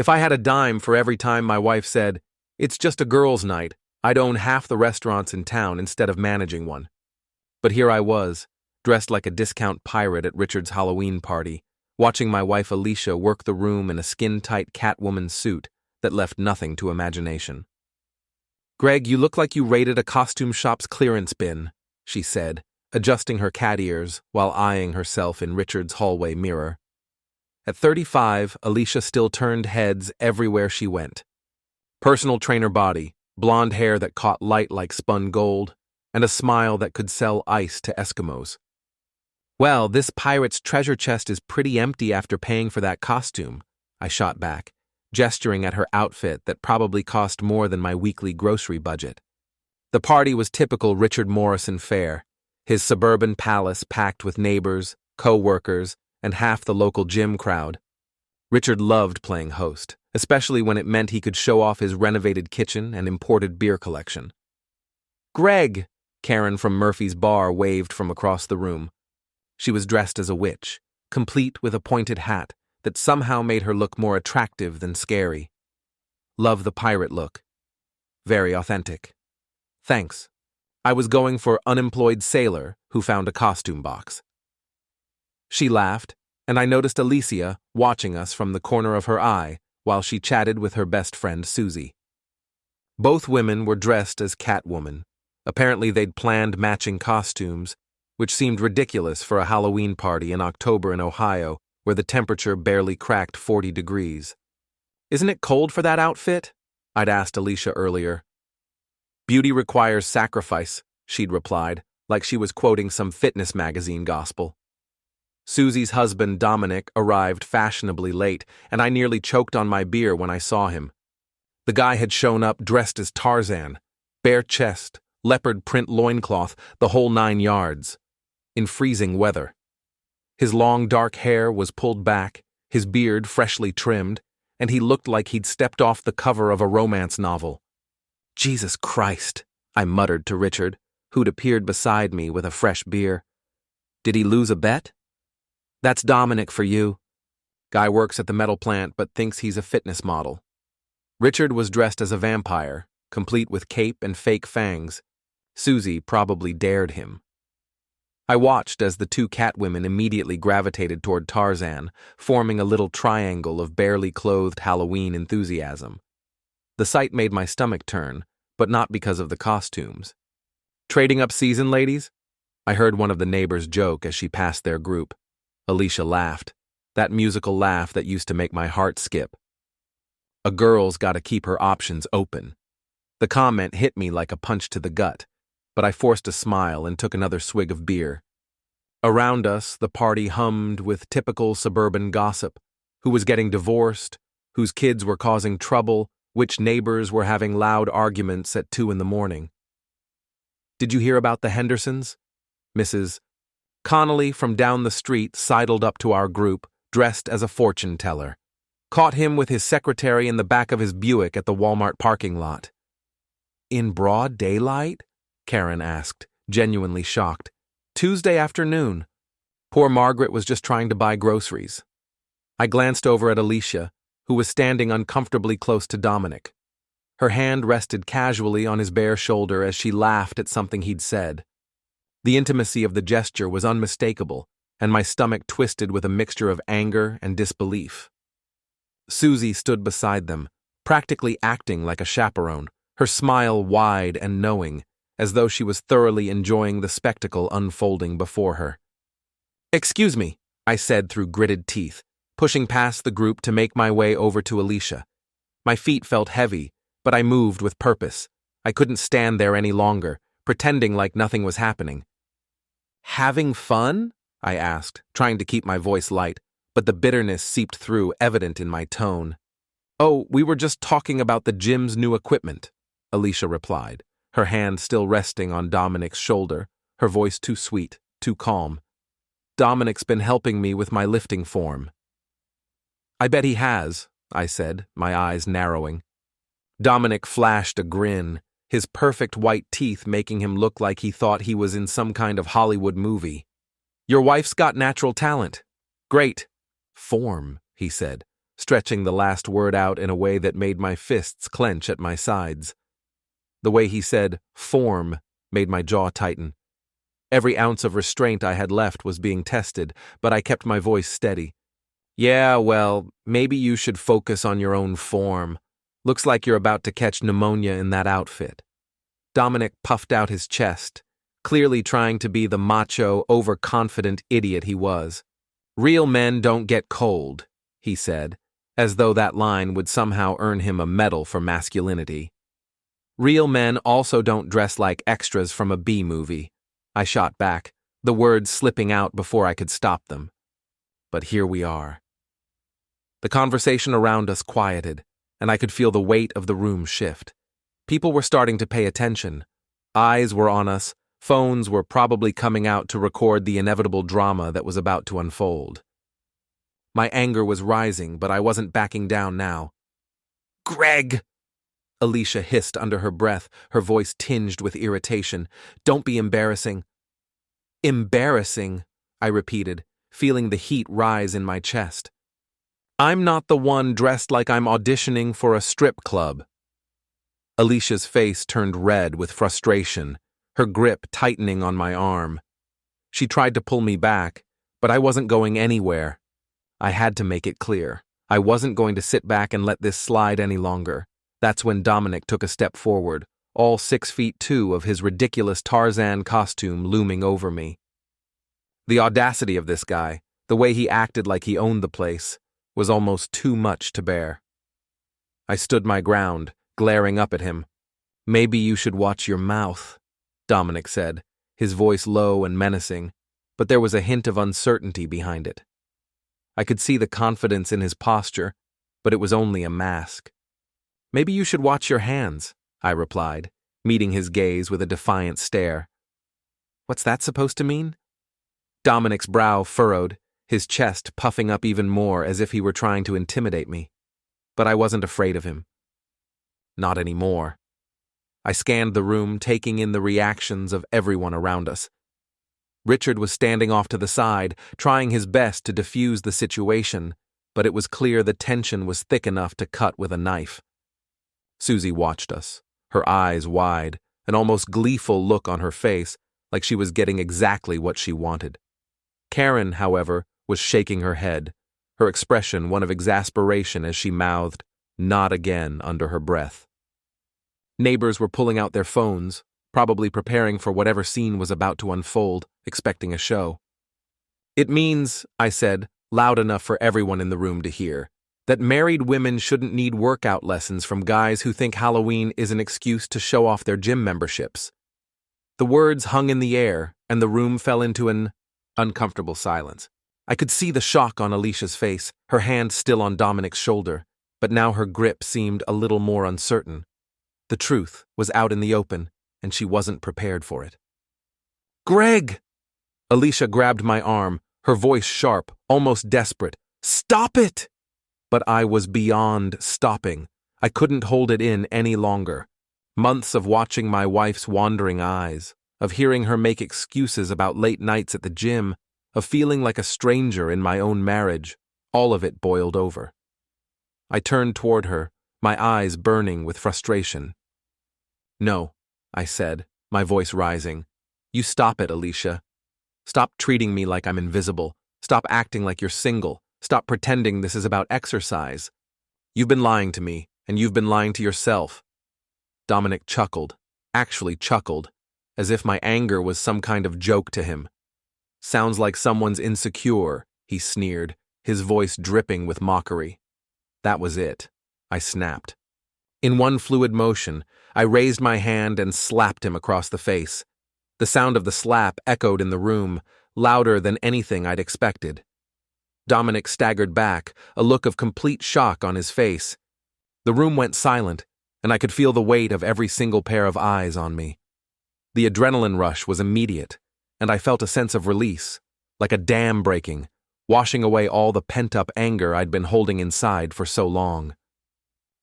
If I had a dime for every time my wife said, "It's just a girls' night," I'd own half the restaurants in town instead of managing one. But here I was, dressed like a discount pirate at Richard's Halloween party, watching my wife Alicia work the room in a skin-tight Catwoman suit that left nothing to imagination. "Greg, you look like you raided a costume shop's clearance bin," she said, adjusting her cat ears while eyeing herself in Richard's hallway mirror. At 35, Alicia still turned heads everywhere she went. Personal trainer body, blonde hair that caught light like spun gold, and a smile that could sell ice to Eskimos. "Well, this pirate's treasure chest is pretty empty after paying for that costume," I shot back, gesturing at her outfit that probably cost more than my weekly grocery budget. The party was typical Richard Morrison fare, his suburban palace packed with neighbors, co-workers, and half the local gym crowd. Richard loved playing host, especially when it meant he could show off his renovated kitchen and imported beer collection. "Greg!" Karen from Murphy's Bar waved from across the room. She was dressed as a witch, complete with a pointed hat that somehow made her look more attractive than scary. Love the pirate look. Very authentic. Thanks. I was going for unemployed sailor who found a costume box. She laughed, and I noticed Alicia watching us from the corner of her eye while she chatted with her best friend Susie. Both women were dressed as Catwoman. Apparently they'd planned matching costumes, which seemed ridiculous for a Halloween party in October in Ohio, where the temperature barely cracked 40 degrees. "Isn't it cold for that outfit?" I'd asked Alicia earlier. "Beauty requires sacrifice," she'd replied, like she was quoting some fitness magazine gospel. Susie's husband, Dominic, arrived fashionably late, and I nearly choked on my beer when I saw him. The guy had shown up dressed as Tarzan, bare chest, leopard print loincloth, the whole 9 yards, in freezing weather. His long dark hair was pulled back, his beard freshly trimmed, and he looked like he'd stepped off the cover of a romance novel. "Jesus Christ," I muttered to Richard, who'd appeared beside me with a fresh beer. "Did he lose a bet?" "That's Dominic for you. Guy works at the metal plant but thinks he's a fitness model." Richard was dressed as a vampire, complete with cape and fake fangs. Susie probably dared him. I watched as the two Catwomen immediately gravitated toward Tarzan, forming a little triangle of barely clothed Halloween enthusiasm. The sight made my stomach turn, but not because of the costumes. "Trading up season, ladies?" I heard one of the neighbors joke as she passed their group. Alicia laughed, that musical laugh that used to make my heart skip. A girl's gotta keep her options open. The comment hit me like a punch to the gut, but I forced a smile and took another swig of beer. Around us, the party hummed with typical suburban gossip: who was getting divorced, whose kids were causing trouble, which neighbors were having loud arguments at 2 in the morning. "Did you hear about the Hendersons?" Mrs. Connolly from down the street sidled up to our group, dressed as a fortune teller. "Caught him with his secretary in the back of his Buick at the Walmart parking lot." "In broad daylight?" Karen asked, genuinely shocked. "Tuesday afternoon. Poor Margaret was just trying to buy groceries." I glanced over at Alicia, who was standing uncomfortably close to Dominic. Her hand rested casually on his bare shoulder as she laughed at something he'd said. The intimacy of the gesture was unmistakable, and my stomach twisted with a mixture of anger and disbelief. Susie stood beside them, practically acting like a chaperone, her smile wide and knowing, as though she was thoroughly enjoying the spectacle unfolding before her. "Excuse me," I said through gritted teeth, pushing past the group to make my way over to Alicia. My feet felt heavy, but I moved with purpose. I couldn't stand there any longer, pretending like nothing was happening. "Having fun?" I asked, trying to keep my voice light, but the bitterness seeped through, evident in my tone. "Oh, we were just talking about the gym's new equipment," Alicia replied, her hand still resting on Dominic's shoulder, her voice too sweet, too calm. "Dominic's been helping me with my lifting form." "I bet he has," I said, my eyes narrowing. Dominic flashed a grin, his perfect white teeth making him look like he thought he was in some kind of Hollywood movie. "Your wife's got natural talent." "Great." "Form," he said, stretching the last word out in a way that made my fists clench at my sides. The way he said, form, made my jaw tighten. Every ounce of restraint I had left was being tested, but I kept my voice steady. Yeah, well, maybe you should focus on your own form. Looks like you're about to catch pneumonia in that outfit. Dominic puffed out his chest, clearly trying to be the macho, overconfident idiot he was. Real men don't get cold, he said, as though that line would somehow earn him a medal for masculinity. Real men also don't dress like extras from a B-movie. I shot back, the words slipping out before I could stop them. But here we are. The conversation around us quieted, and I could feel the weight of the room shift. People were starting to pay attention. Eyes were on us, phones were probably coming out to record the inevitable drama that was about to unfold. My anger was rising, but I wasn't backing down now. Greg! Alicia hissed under her breath, her voice tinged with irritation. Don't be embarrassing. Embarrassing, I repeated, feeling the heat rise in my chest. I'm not the one dressed like I'm auditioning for a strip club. Alicia's face turned red with frustration, her grip tightening on my arm. She tried to pull me back, but I wasn't going anywhere. I had to make it clear. I wasn't going to sit back and let this slide any longer. That's when Dominic took a step forward, all 6'2" of his ridiculous Tarzan costume looming over me. The audacity of this guy, the way he acted like he owned the place, was almost too much to bear. I stood my ground, glaring up at him. Maybe you should watch your mouth, Dominic said, his voice low and menacing, but there was a hint of uncertainty behind it. I could see the confidence in his posture, but it was only a mask. Maybe you should watch your hands, I replied, meeting his gaze with a defiant stare. What's that supposed to mean? Dominic's brow furrowed, his chest puffing up even more as if he were trying to intimidate me. But I wasn't afraid of him. Not anymore. I scanned the room, taking in the reactions of everyone around us. Richard was standing off to the side, trying his best to defuse the situation, but it was clear the tension was thick enough to cut with a knife. Susie watched us, her eyes wide, an almost gleeful look on her face, like she was getting exactly what she wanted. Karen, however, was shaking her head, her expression one of exasperation as she mouthed, "Not again," under her breath. Neighbors were pulling out their phones, probably preparing for whatever scene was about to unfold, expecting a show. It means, I said, loud enough for everyone in the room to hear, that married women shouldn't need workout lessons from guys who think Halloween is an excuse to show off their gym memberships. The words hung in the air, and the room fell into an uncomfortable silence. I could see the shock on Alicia's face, her hand still on Dominic's shoulder, but now her grip seemed a little more uncertain. The truth was out in the open, and she wasn't prepared for it. Greg! Alicia grabbed my arm, her voice sharp, almost desperate. Stop it! But I was beyond stopping. I couldn't hold it in any longer. Months of watching my wife's wandering eyes, of hearing her make excuses about late nights at the gym, of feeling like a stranger in my own marriage, all of it boiled over. I turned toward her, my eyes burning with frustration. No, I said, my voice rising. You stop it, Alicia. Stop treating me like I'm invisible. Stop acting like you're single. Stop pretending this is about exercise. You've been lying to me, and you've been lying to yourself. Dominic chuckled, actually chuckled, as if my anger was some kind of joke to him. Sounds like someone's insecure, he sneered, his voice dripping with mockery. That was it. I snapped. In one fluid motion, I raised my hand and slapped him across the face. The sound of the slap echoed in the room, louder than anything I'd expected. Dominic staggered back, a look of complete shock on his face. The room went silent, and I could feel the weight of every single pair of eyes on me. The adrenaline rush was immediate, and I felt a sense of release, like a dam breaking, washing away all the pent-up anger I'd been holding inside for so long.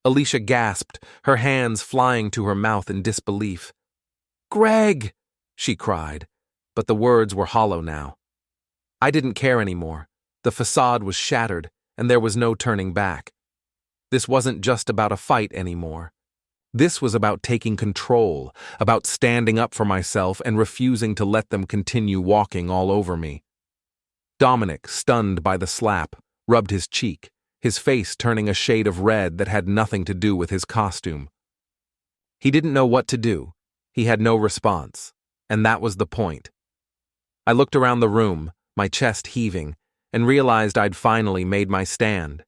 Alicia gasped, her hands flying to her mouth in disbelief. Greg! She cried, but the words were hollow now. I didn't care anymore. The facade was shattered, and there was no turning back. This wasn't just about a fight anymore. This was about taking control, about standing up for myself and refusing to let them continue walking all over me. Dominic, stunned by the slap, rubbed his cheek, his face turning a shade of red that had nothing to do with his costume. He didn't know what to do. He had no response, and that was the point. I looked around the room, my chest heaving, and realized I'd finally made my stand.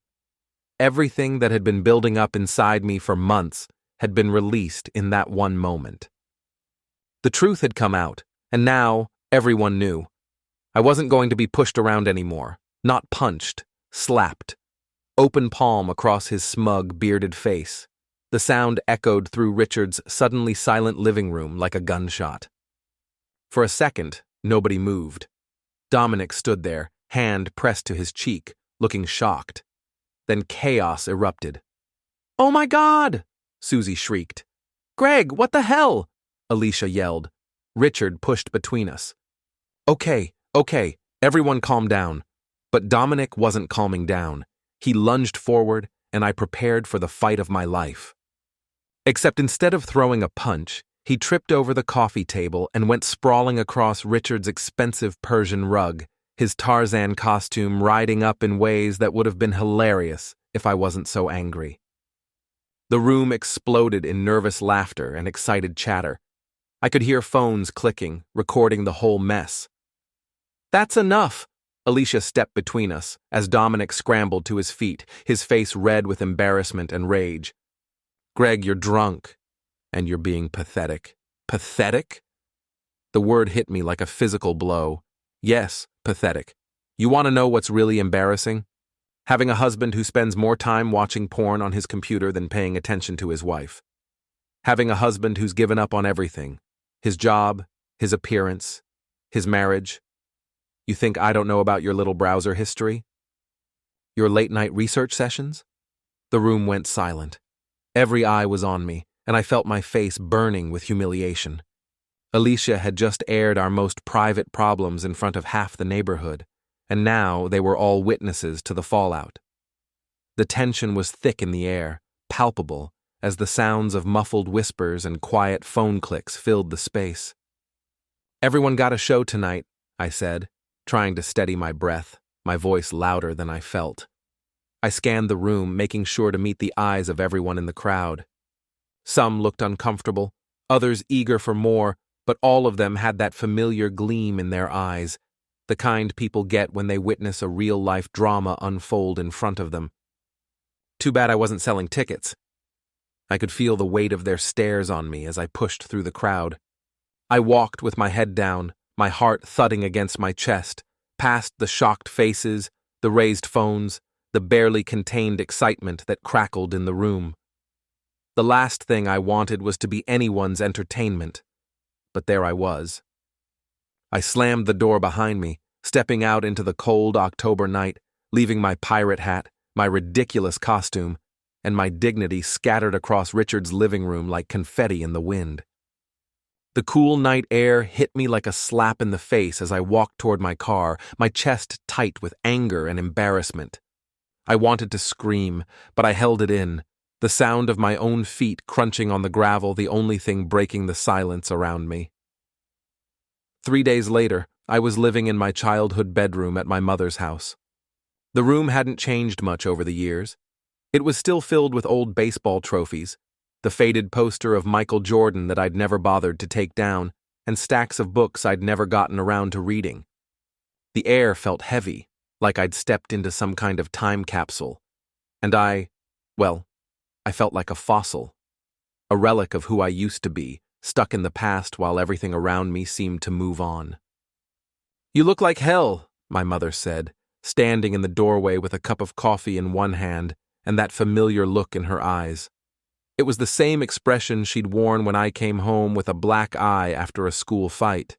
Everything that had been building up inside me for months had been released in that one moment. The truth had come out, and now everyone knew. I wasn't going to be pushed around anymore, not punched, slapped. Open palm across his smug, bearded face. The sound echoed through Richard's suddenly silent living room like a gunshot. For a second, nobody moved. Dominic stood there, hand pressed to his cheek, looking shocked. Then chaos erupted. "Oh my God!" Susie shrieked. "Greg, what the hell?" Alicia yelled. Richard pushed between us. Okay, everyone calm down." But Dominic wasn't calming down. He lunged forward, and I prepared for the fight of my life. Except instead of throwing a punch, he tripped over the coffee table and went sprawling across Richard's expensive Persian rug, his Tarzan costume riding up in ways that would have been hilarious if I wasn't so angry. The room exploded in nervous laughter and excited chatter. I could hear phones clicking, recording the whole mess. "That's enough!" Alicia stepped between us as Dominic scrambled to his feet, his face red with embarrassment and rage. "Greg, you're drunk, and you're being pathetic." Pathetic? The word hit me like a physical blow. Yes, pathetic. You want to know what's really embarrassing? Having a husband who spends more time watching porn on his computer than paying attention to his wife. Having a husband who's given up on everything. His job, his appearance, his marriage. You think I don't know about your little browser history? Your late-night research sessions? The room went silent. Every eye was on me, and I felt my face burning with humiliation. Alicia had just aired our most private problems in front of half the neighborhood, and now they were all witnesses to the fallout. The tension was thick in the air, palpable, as the sounds of muffled whispers and quiet phone clicks filled the space. "Everyone got a show tonight," I said, trying to steady my breath, my voice louder than I felt. I scanned the room, making sure to meet the eyes of everyone in the crowd. Some looked uncomfortable, others eager for more, but all of them had that familiar gleam in their eyes, the kind people get when they witness a real-life drama unfold in front of them. Too bad I wasn't selling tickets. I could feel the weight of their stares on me as I pushed through the crowd. I walked with my head down, my heart thudding against my chest, past the shocked faces, the raised phones, the barely contained excitement that crackled in the room. The last thing I wanted was to be anyone's entertainment, but there I was. I slammed the door behind me, stepping out into the cold October night, leaving my pirate hat, my ridiculous costume, and my dignity scattered across Richard's living room like confetti in the wind. The cool night air hit me like a slap in the face as I walked toward my car, my chest tight with anger and embarrassment. I wanted to scream, but I held it in, the sound of my own feet crunching on the gravel the only thing breaking the silence around me. 3 days later, I was living in my childhood bedroom at my mother's house. The room hadn't changed much over the years. It was still filled with old baseball trophies, the faded poster of Michael Jordan that I'd never bothered to take down, and stacks of books I'd never gotten around to reading. The air felt heavy, like I'd stepped into some kind of time capsule, and I felt like a fossil, a relic of who I used to be, stuck in the past while everything around me seemed to move on. "You look like hell," my mother said, standing in the doorway with a cup of coffee in one hand and that familiar look in her eyes. It was the same expression she'd worn when I came home with a black eye after a school fight.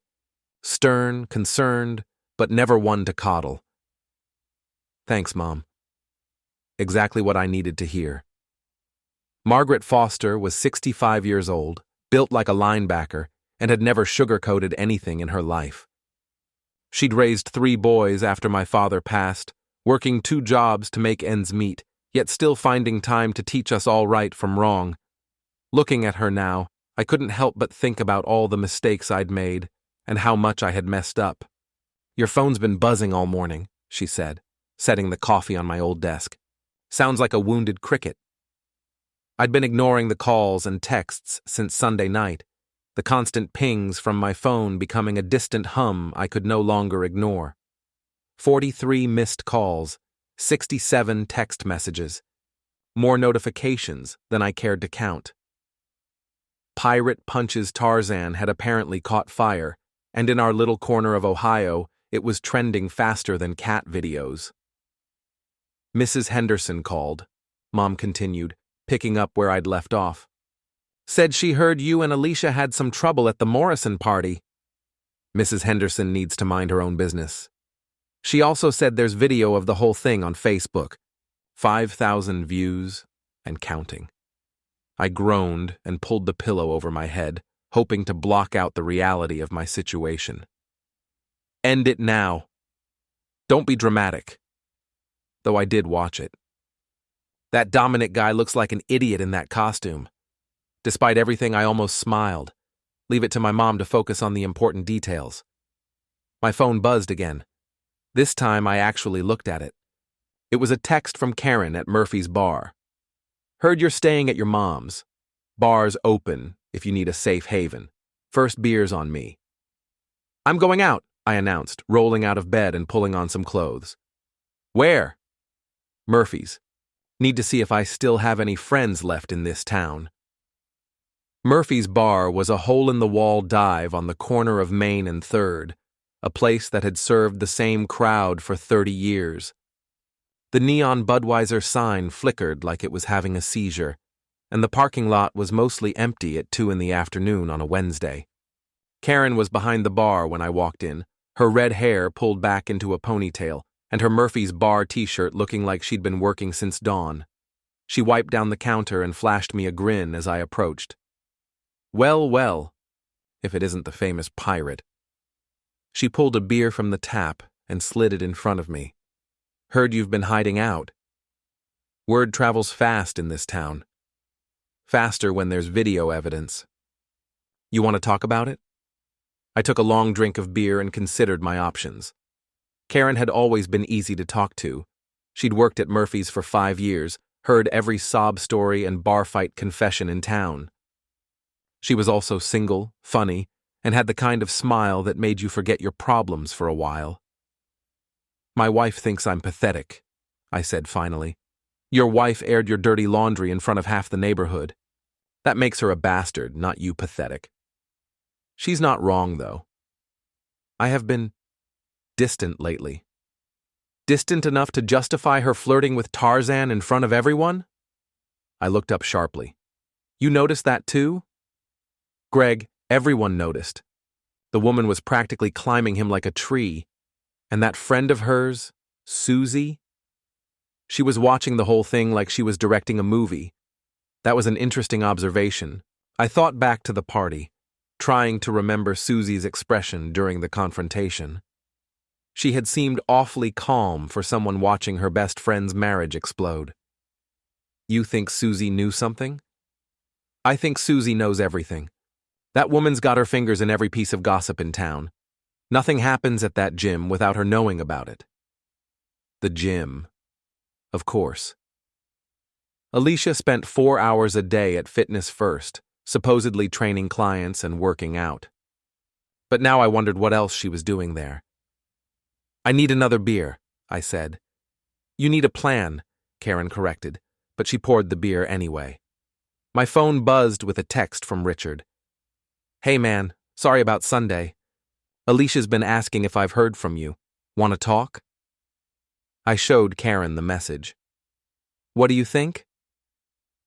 Stern, concerned, but never one to coddle. "Thanks, Mom." Exactly what I needed to hear. Margaret Foster was 65 years old, built like a linebacker, and had never sugarcoated anything in her life. She'd raised 3 boys after my father passed, working 2 jobs to make ends meet, yet still finding time to teach us all right from wrong. Looking at her now, I couldn't help but think about all the mistakes I'd made and how much I had messed up. "Your phone's been buzzing all morning," she said, setting the coffee on my old desk. "Sounds like a wounded cricket." I'd been ignoring the calls and texts since Sunday night, the constant pings from my phone becoming a distant hum I could no longer ignore. 43 missed calls, 67 text messages, more notifications than I cared to count. Pirate Punches Tarzan had apparently caught fire, and in our little corner of Ohio, it was trending faster than cat videos. "Mrs. Henderson called," Mom continued, picking up where I'd left off. "Said she heard you and Alicia had some trouble at the Morrison party." Mrs. Henderson needs to mind her own business. She also said there's video of the whole thing on Facebook. 5,000 views and counting. I groaned and pulled the pillow over my head, hoping to block out the reality of my situation. "End it now. Don't be dramatic." Though I did watch it. That Dominic guy looks like an idiot in that costume. Despite everything, I almost smiled. Leave it to my mom to focus on the important details. My phone buzzed again. This time I actually looked at it. It was a text from Karen at Murphy's bar. "Heard you're staying at your mom's. Bar's open if you need a safe haven. First beer's on me." "I'm going out," I announced, rolling out of bed and pulling on some clothes. "Where?" "Murphy's. Need to see if I still have any friends left in this town." Murphy's bar was a hole-in-the-wall dive on the corner of Main and 3rd, a place that had served the same crowd for 30 years. The neon Budweiser sign flickered like it was having a seizure, and the parking lot was mostly empty at 2 in the afternoon on a Wednesday. Karen was behind the bar when I walked in, her red hair pulled back into a ponytail, and her Murphy's bar t-shirt looking like she'd been working since dawn. She wiped down the counter and flashed me a grin as I approached. "Well, well, if it isn't the famous pirate." She pulled a beer from the tap and slid it in front of me. "Heard you've been hiding out." Word travels fast in this town. Faster when there's video evidence. "You want to talk about it?" I took a long drink of beer and considered my options. Karen had always been easy to talk to. She'd worked at Murphy's for 5 years, heard every sob story and bar fight confession in town. She was also single, funny, and had the kind of smile that made you forget your problems for a while. "My wife thinks I'm pathetic," I said finally. "Your wife aired your dirty laundry in front of half the neighborhood. That makes her a bastard, not you pathetic." She's not wrong, though. I have been distant lately. Distant enough to justify her flirting with Tarzan in front of everyone? I looked up sharply. "You noticed that too?" "Greg, everyone noticed. The woman was practically climbing him like a tree. And that friend of hers, Susie? She was watching the whole thing like she was directing a movie. That was an interesting observation. I thought back to the party, trying to remember Susie's expression during the confrontation. She had seemed awfully calm for someone watching her best friend's marriage explode. "You think Susie knew something?" "I think Susie knows everything. That woman's got her fingers in every piece of gossip in town. Nothing happens at that gym without her knowing about it." The gym. Of course. Alicia spent 4 hours a day at Fitness First, supposedly training clients and working out. But now I wondered what else she was doing there. "I need another beer," I said. "You need a plan," Karen corrected, but she poured the beer anyway. My phone buzzed with a text from Richard. "Hey man, sorry about Sunday. Alicia's been asking if I've heard from you. Want to talk?" I showed Karen the message. "What do you think?"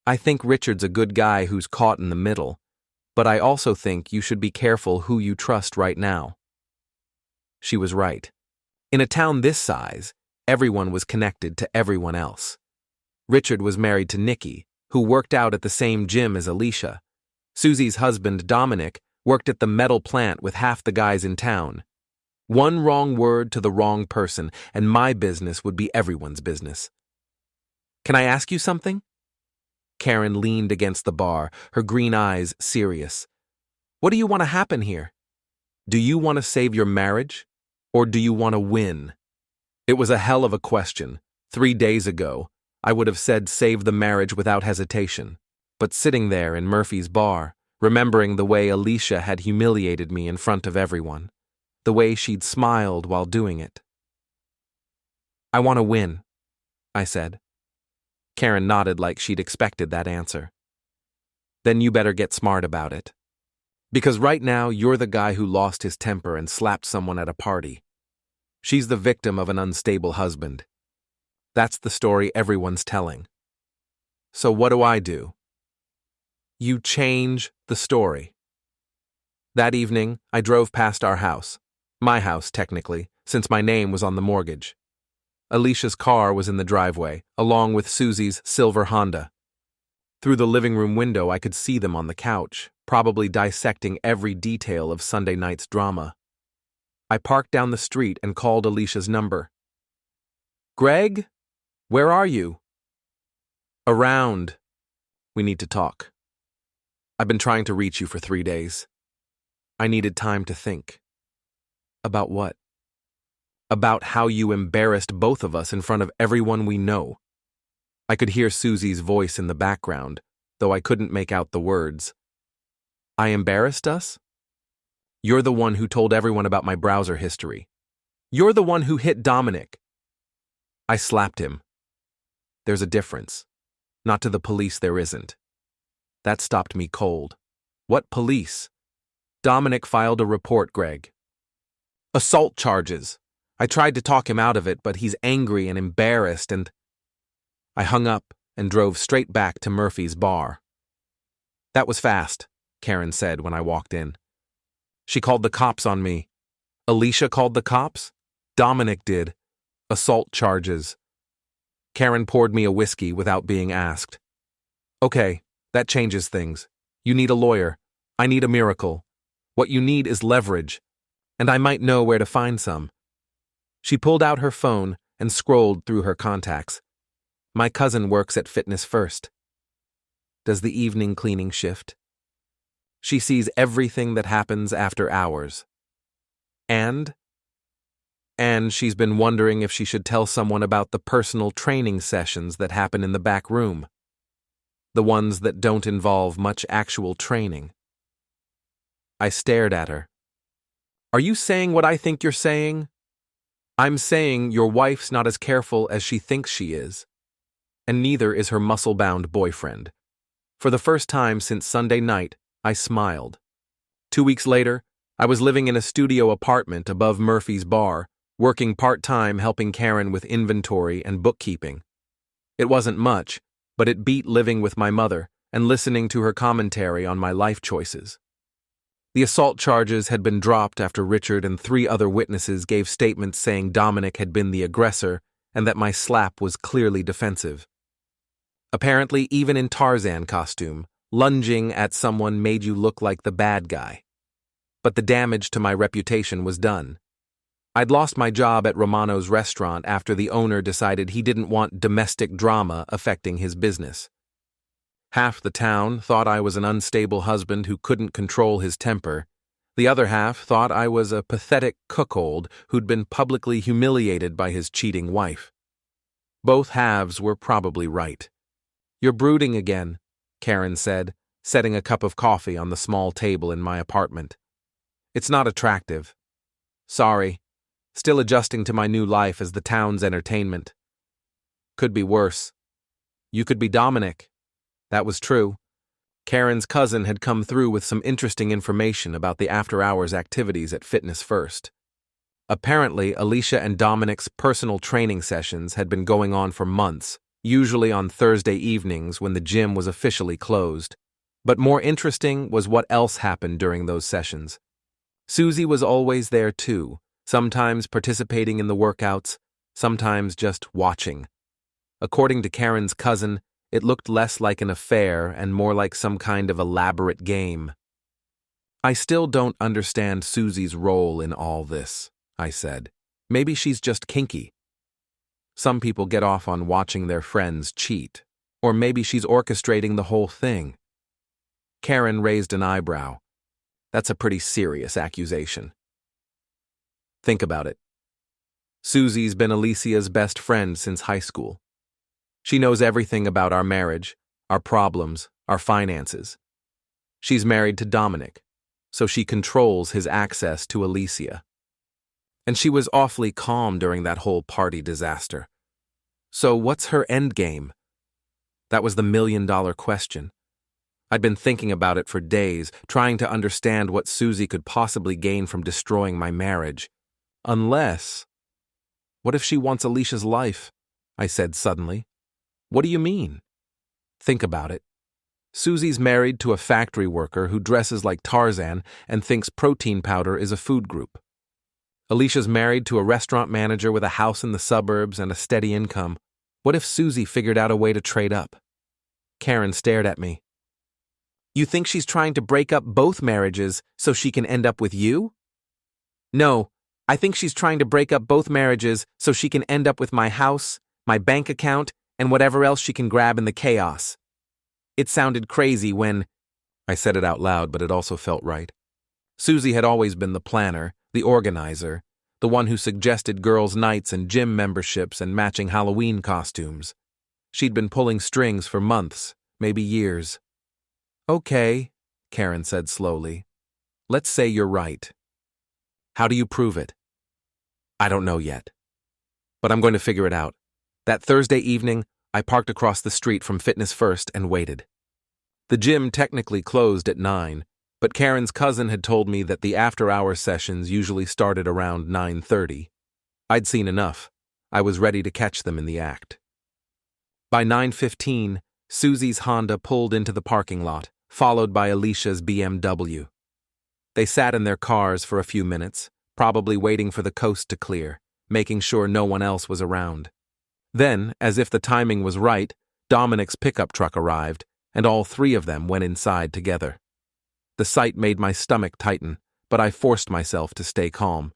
"I think Richard's a good guy who's caught in the middle, but I also think you should be careful who you trust right now." She was right. In a town this size, everyone was connected to everyone else. Richard was married to Nikki, who worked out at the same gym as Alicia. Susie's husband, Dominic, worked at the metal plant with half the guys in town. One wrong word to the wrong person, and my business would be everyone's business. Can I ask you something? Karen leaned against the bar, her green eyes serious. What do you want to happen here? Do you want to save your marriage? Or do you want to win? It was a hell of a question. 3 days ago, I would have said save the marriage without hesitation. But sitting there in Murphy's bar, remembering the way Alicia had humiliated me in front of everyone, the way she'd smiled while doing it. I want to win, I said. Karen nodded like she'd expected that answer. Then you better get smart about it. Because right now you're the guy who lost his temper and slapped someone at a party. She's the victim of an unstable husband. That's the story everyone's telling. So what do? You change the story. That evening, I drove past our house. My house, technically, since my name was on the mortgage. Alicia's car was in the driveway, along with Susie's silver Honda. Through the living room window, I could see them on the couch, probably dissecting every detail of Sunday night's drama. I parked down the street and called Alicia's number. Greg? Where are you? Around. We need to talk. I've been trying to reach you for 3 days. I needed time to think. About what? About how you embarrassed both of us in front of everyone we know. I could hear Susie's voice in the background, though I couldn't make out the words. I embarrassed us? You're the one who told everyone about my browser history. You're the one who hit Dominic. I slapped him. There's a difference. Not to the police, there isn't. That stopped me cold. What police? Dominic filed a report, Greg. Assault charges. I tried to talk him out of it, but he's angry and embarrassed and... I hung up and drove straight back to Murphy's bar. That was fast, Karen said when I walked in. She called the cops on me. Alicia called the cops? Dominic did. Assault charges. Karen poured me a whiskey without being asked. Okay, that changes things. You need a lawyer. I need a miracle. What you need is leverage. And I might know where to find some. She pulled out her phone and scrolled through her contacts. My cousin works at Fitness First. Does the evening cleaning shift? She sees everything that happens after hours. And she's been wondering if she should tell someone about the personal training sessions that happen in the back room. The ones that don't involve much actual training. I stared at her. Are you saying what I think you're saying? I'm saying your wife's not as careful as she thinks she is. And neither is her muscle-bound boyfriend. For the first time since Sunday night, I smiled. 2 weeks later, I was living in a studio apartment above Murphy's bar, working part-time helping Karen with inventory and bookkeeping. It wasn't much, but it beat living with my mother and listening to her commentary on my life choices. The assault charges had been dropped after Richard and 3 other witnesses gave statements saying Dominic had been the aggressor and that my slap was clearly defensive. Apparently, even in Tarzan costume, lunging at someone made you look like the bad guy. But the damage to my reputation was done. I'd lost my job at Romano's restaurant after the owner decided he didn't want domestic drama affecting his business. Half the town thought I was an unstable husband who couldn't control his temper. The other half thought I was a pathetic cuckold who'd been publicly humiliated by his cheating wife. Both halves were probably right. You're brooding again, Karen said, setting a cup of coffee on the small table in my apartment. It's not attractive. Sorry. Still adjusting to my new life as the town's entertainment. Could be worse. You could be Dominic. That was true. Karen's cousin had come through with some interesting information about the after-hours activities at Fitness First. Apparently, Alicia and Dominic's personal training sessions had been going on for months, usually on Thursday evenings when the gym was officially closed. But more interesting was what else happened during those sessions. Susie was always there too, sometimes participating in the workouts, sometimes just watching. According to Karen's cousin, it looked less like an affair and more like some kind of elaborate game. I still don't understand Susie's role in all this, I said. Maybe she's just kinky. Some people get off on watching their friends cheat. Or maybe she's orchestrating the whole thing. Karen raised an eyebrow. That's a pretty serious accusation. Think about it. Susie's been Alicia's best friend since high school. She knows everything about our marriage, our problems, our finances. She's married to Dominic, so she controls his access to Alicia. And she was awfully calm during that whole party disaster. So what's her endgame? That was the million-dollar question. I'd been thinking about it for days, trying to understand what Susie could possibly gain from destroying my marriage. Unless... What if she wants Alicia's life? I said suddenly. What do you mean? Think about it. Susie's married to a factory worker who dresses like Tarzan and thinks protein powder is a food group. Alicia's married to a restaurant manager with a house in the suburbs and a steady income. What if Susie figured out a way to trade up? Karen stared at me. You think she's trying to break up both marriages so she can end up with you? No, I think she's trying to break up both marriages so she can end up with my house, my bank account, and whatever else she can grab in the chaos. It sounded crazy when... I said it out loud, but it also felt right. Susie had always been the planner, the organizer, the one who suggested girls' nights and gym memberships and matching Halloween costumes. She'd been pulling strings for months, maybe years. Okay, Karen said slowly. Let's say you're right. How do you prove it? I don't know yet. But I'm going to figure it out. That Thursday evening, I parked across the street from Fitness First and waited. The gym technically closed at 9, but Karen's cousin had told me that the after-hours sessions usually started around 9:30. I'd seen enough. I was ready to catch them in the act. By 9:15, Susie's Honda pulled into the parking lot, followed by Alicia's BMW. They sat in their cars for a few minutes, probably waiting for the coast to clear, making sure no one else was around. Then, as if the timing was right, Dominic's pickup truck arrived, and all three of them went inside together. The sight made my stomach tighten, but I forced myself to stay calm.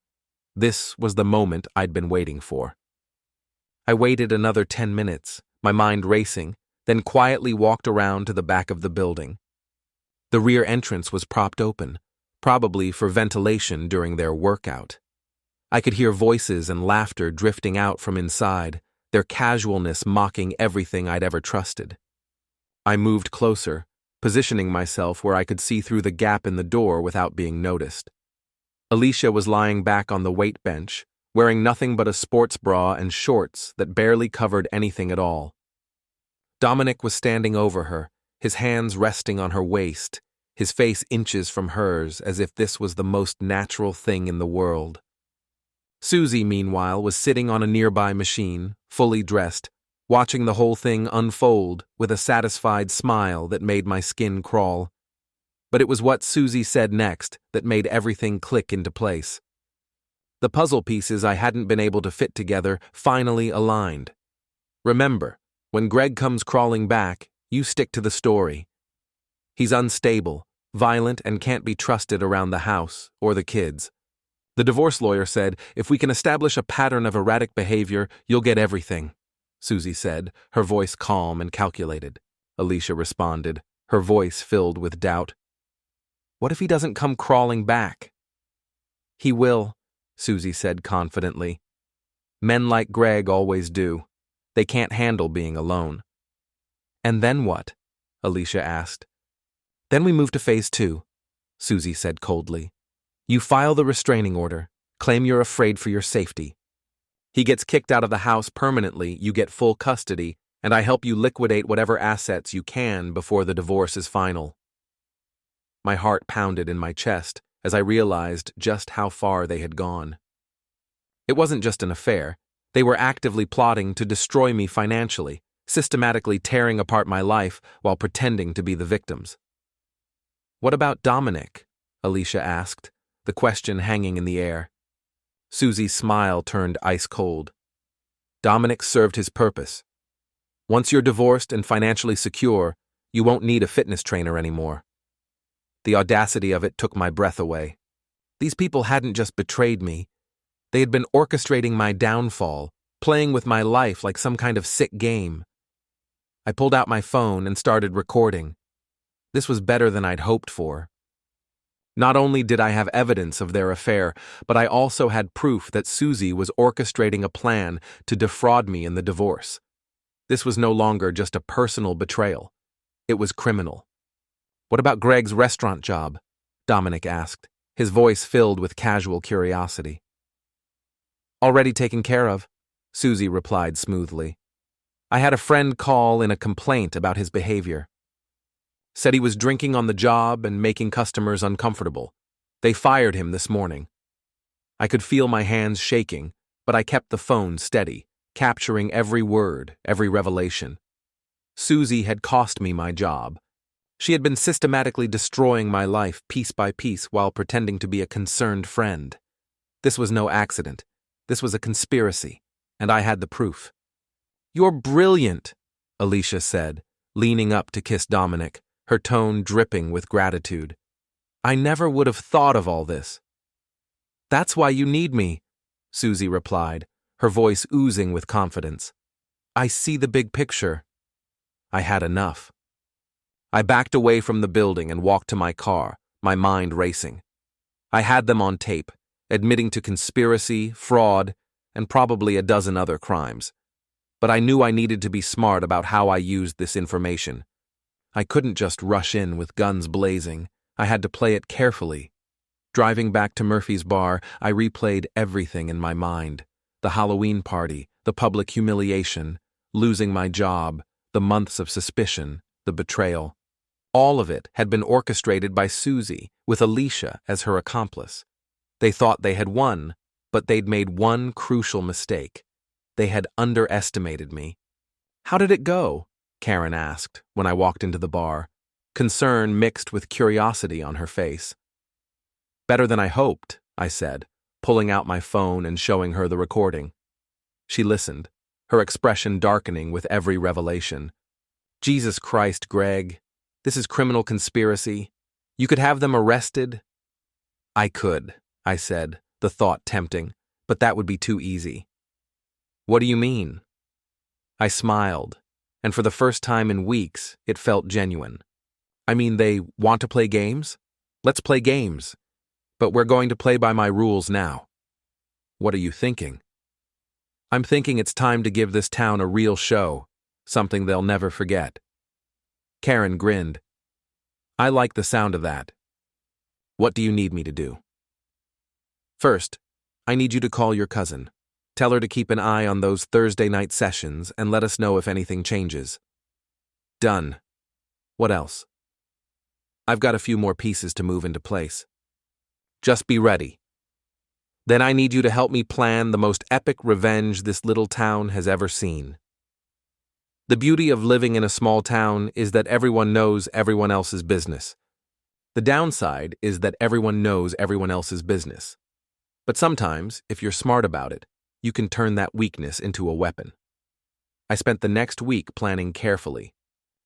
This was the moment I'd been waiting for. I waited another 10 minutes, my mind racing, then quietly walked around to the back of the building. The rear entrance was propped open, probably for ventilation during their workout. I could hear voices and laughter drifting out from inside, their casualness mocking everything I'd ever trusted. I moved closer, positioning myself where I could see through the gap in the door without being noticed. Alicia was lying back on the weight bench, wearing nothing but a sports bra and shorts that barely covered anything at all. Dominic was standing over her, his hands resting on her waist, his face inches from hers as if this was the most natural thing in the world. Susie, meanwhile, was sitting on a nearby machine, fully dressed, watching the whole thing unfold with a satisfied smile that made my skin crawl. But it was what Susie said next that made everything click into place. The puzzle pieces I hadn't been able to fit together finally aligned. Remember, when Greg comes crawling back, you stick to the story. He's unstable, violent, and can't be trusted around the house or the kids. The divorce lawyer said, if we can establish a pattern of erratic behavior, you'll get everything, Susie said, her voice calm and calculated. Alicia responded, her voice filled with doubt. What if he doesn't come crawling back? He will, Susie said confidently. Men like Greg always do. They can't handle being alone. And then what? Alicia asked. Then we move to phase 2, Susie said coldly. You file the restraining order, claim you're afraid for your safety. He gets kicked out of the house permanently, you get full custody, and I help you liquidate whatever assets you can before the divorce is final. My heart pounded in my chest as I realized just how far they had gone. It wasn't just an affair. They were actively plotting to destroy me financially, systematically tearing apart my life while pretending to be the victims. What about Dominic? Alicia asked, the question hanging in the air. Susie's smile turned ice cold. Dominic served his purpose. Once you're divorced and financially secure, you won't need a fitness trainer anymore. The audacity of it took my breath away. These people hadn't just betrayed me. They had been orchestrating my downfall, playing with my life like some kind of sick game. I pulled out my phone and started recording. This was better than I'd hoped for. Not only did I have evidence of their affair, but I also had proof that Susie was orchestrating a plan to defraud me in the divorce. This was no longer just a personal betrayal. It was criminal. "What about Greg's restaurant job?" Dominic asked, his voice filled with casual curiosity. "Already taken care of," Susie replied smoothly. "I had a friend call in a complaint about his behavior. Said he was drinking on the job and making customers uncomfortable. They fired him this morning." I could feel my hands shaking, but I kept the phone steady, capturing every word, every revelation. Susie had cost me my job. She had been systematically destroying my life piece by piece while pretending to be a concerned friend. This was no accident. This was a conspiracy, and I had the proof. "You're brilliant," Alicia said, leaning up to kiss Dominic, her tone dripping with gratitude. "I never would have thought of all this." "That's why you need me," Susie replied, her voice oozing with confidence. "I see the big picture." I had enough. I backed away from the building and walked to my car, my mind racing. I had them on tape, admitting to conspiracy, fraud, and probably a dozen other crimes. But I knew I needed to be smart about how I used this information. I couldn't just rush in with guns blazing. I had to play it carefully. Driving back to Murphy's bar, I replayed everything in my mind. The Halloween party, the public humiliation, losing my job, the months of suspicion, the betrayal. All of it had been orchestrated by Susie, with Alicia as her accomplice. They thought they had won, but they'd made one crucial mistake. They had underestimated me. "How did it go?" Karen asked when I walked into the bar, concern mixed with curiosity on her face. "Better than I hoped," I said, pulling out my phone and showing her the recording. She listened, her expression darkening with every revelation. "Jesus Christ, Greg. This is criminal conspiracy. You could have them arrested." "I could," I said, the thought tempting, "but that would be too easy." "What do you mean?" I smiled, and for the first time in weeks, it felt genuine. "I mean, they want to play games? Let's play games. But we're going to play by my rules now." "What are you thinking?" "I'm thinking it's time to give this town a real show, something they'll never forget." Karen grinned. "I like the sound of that. What do you need me to do?" "First, I need you to call your cousin. Tell her to keep an eye on those Thursday night sessions and let us know if anything changes." "Done. What else?" "I've got a few more pieces to move into place." "Just be ready." "Then I need you to help me plan the most epic revenge this little town has ever seen." The beauty of living in a small town is that everyone knows everyone else's business. The downside is that everyone knows everyone else's business. But sometimes, if you're smart about it, you can turn that weakness into a weapon. I spent the next week planning carefully.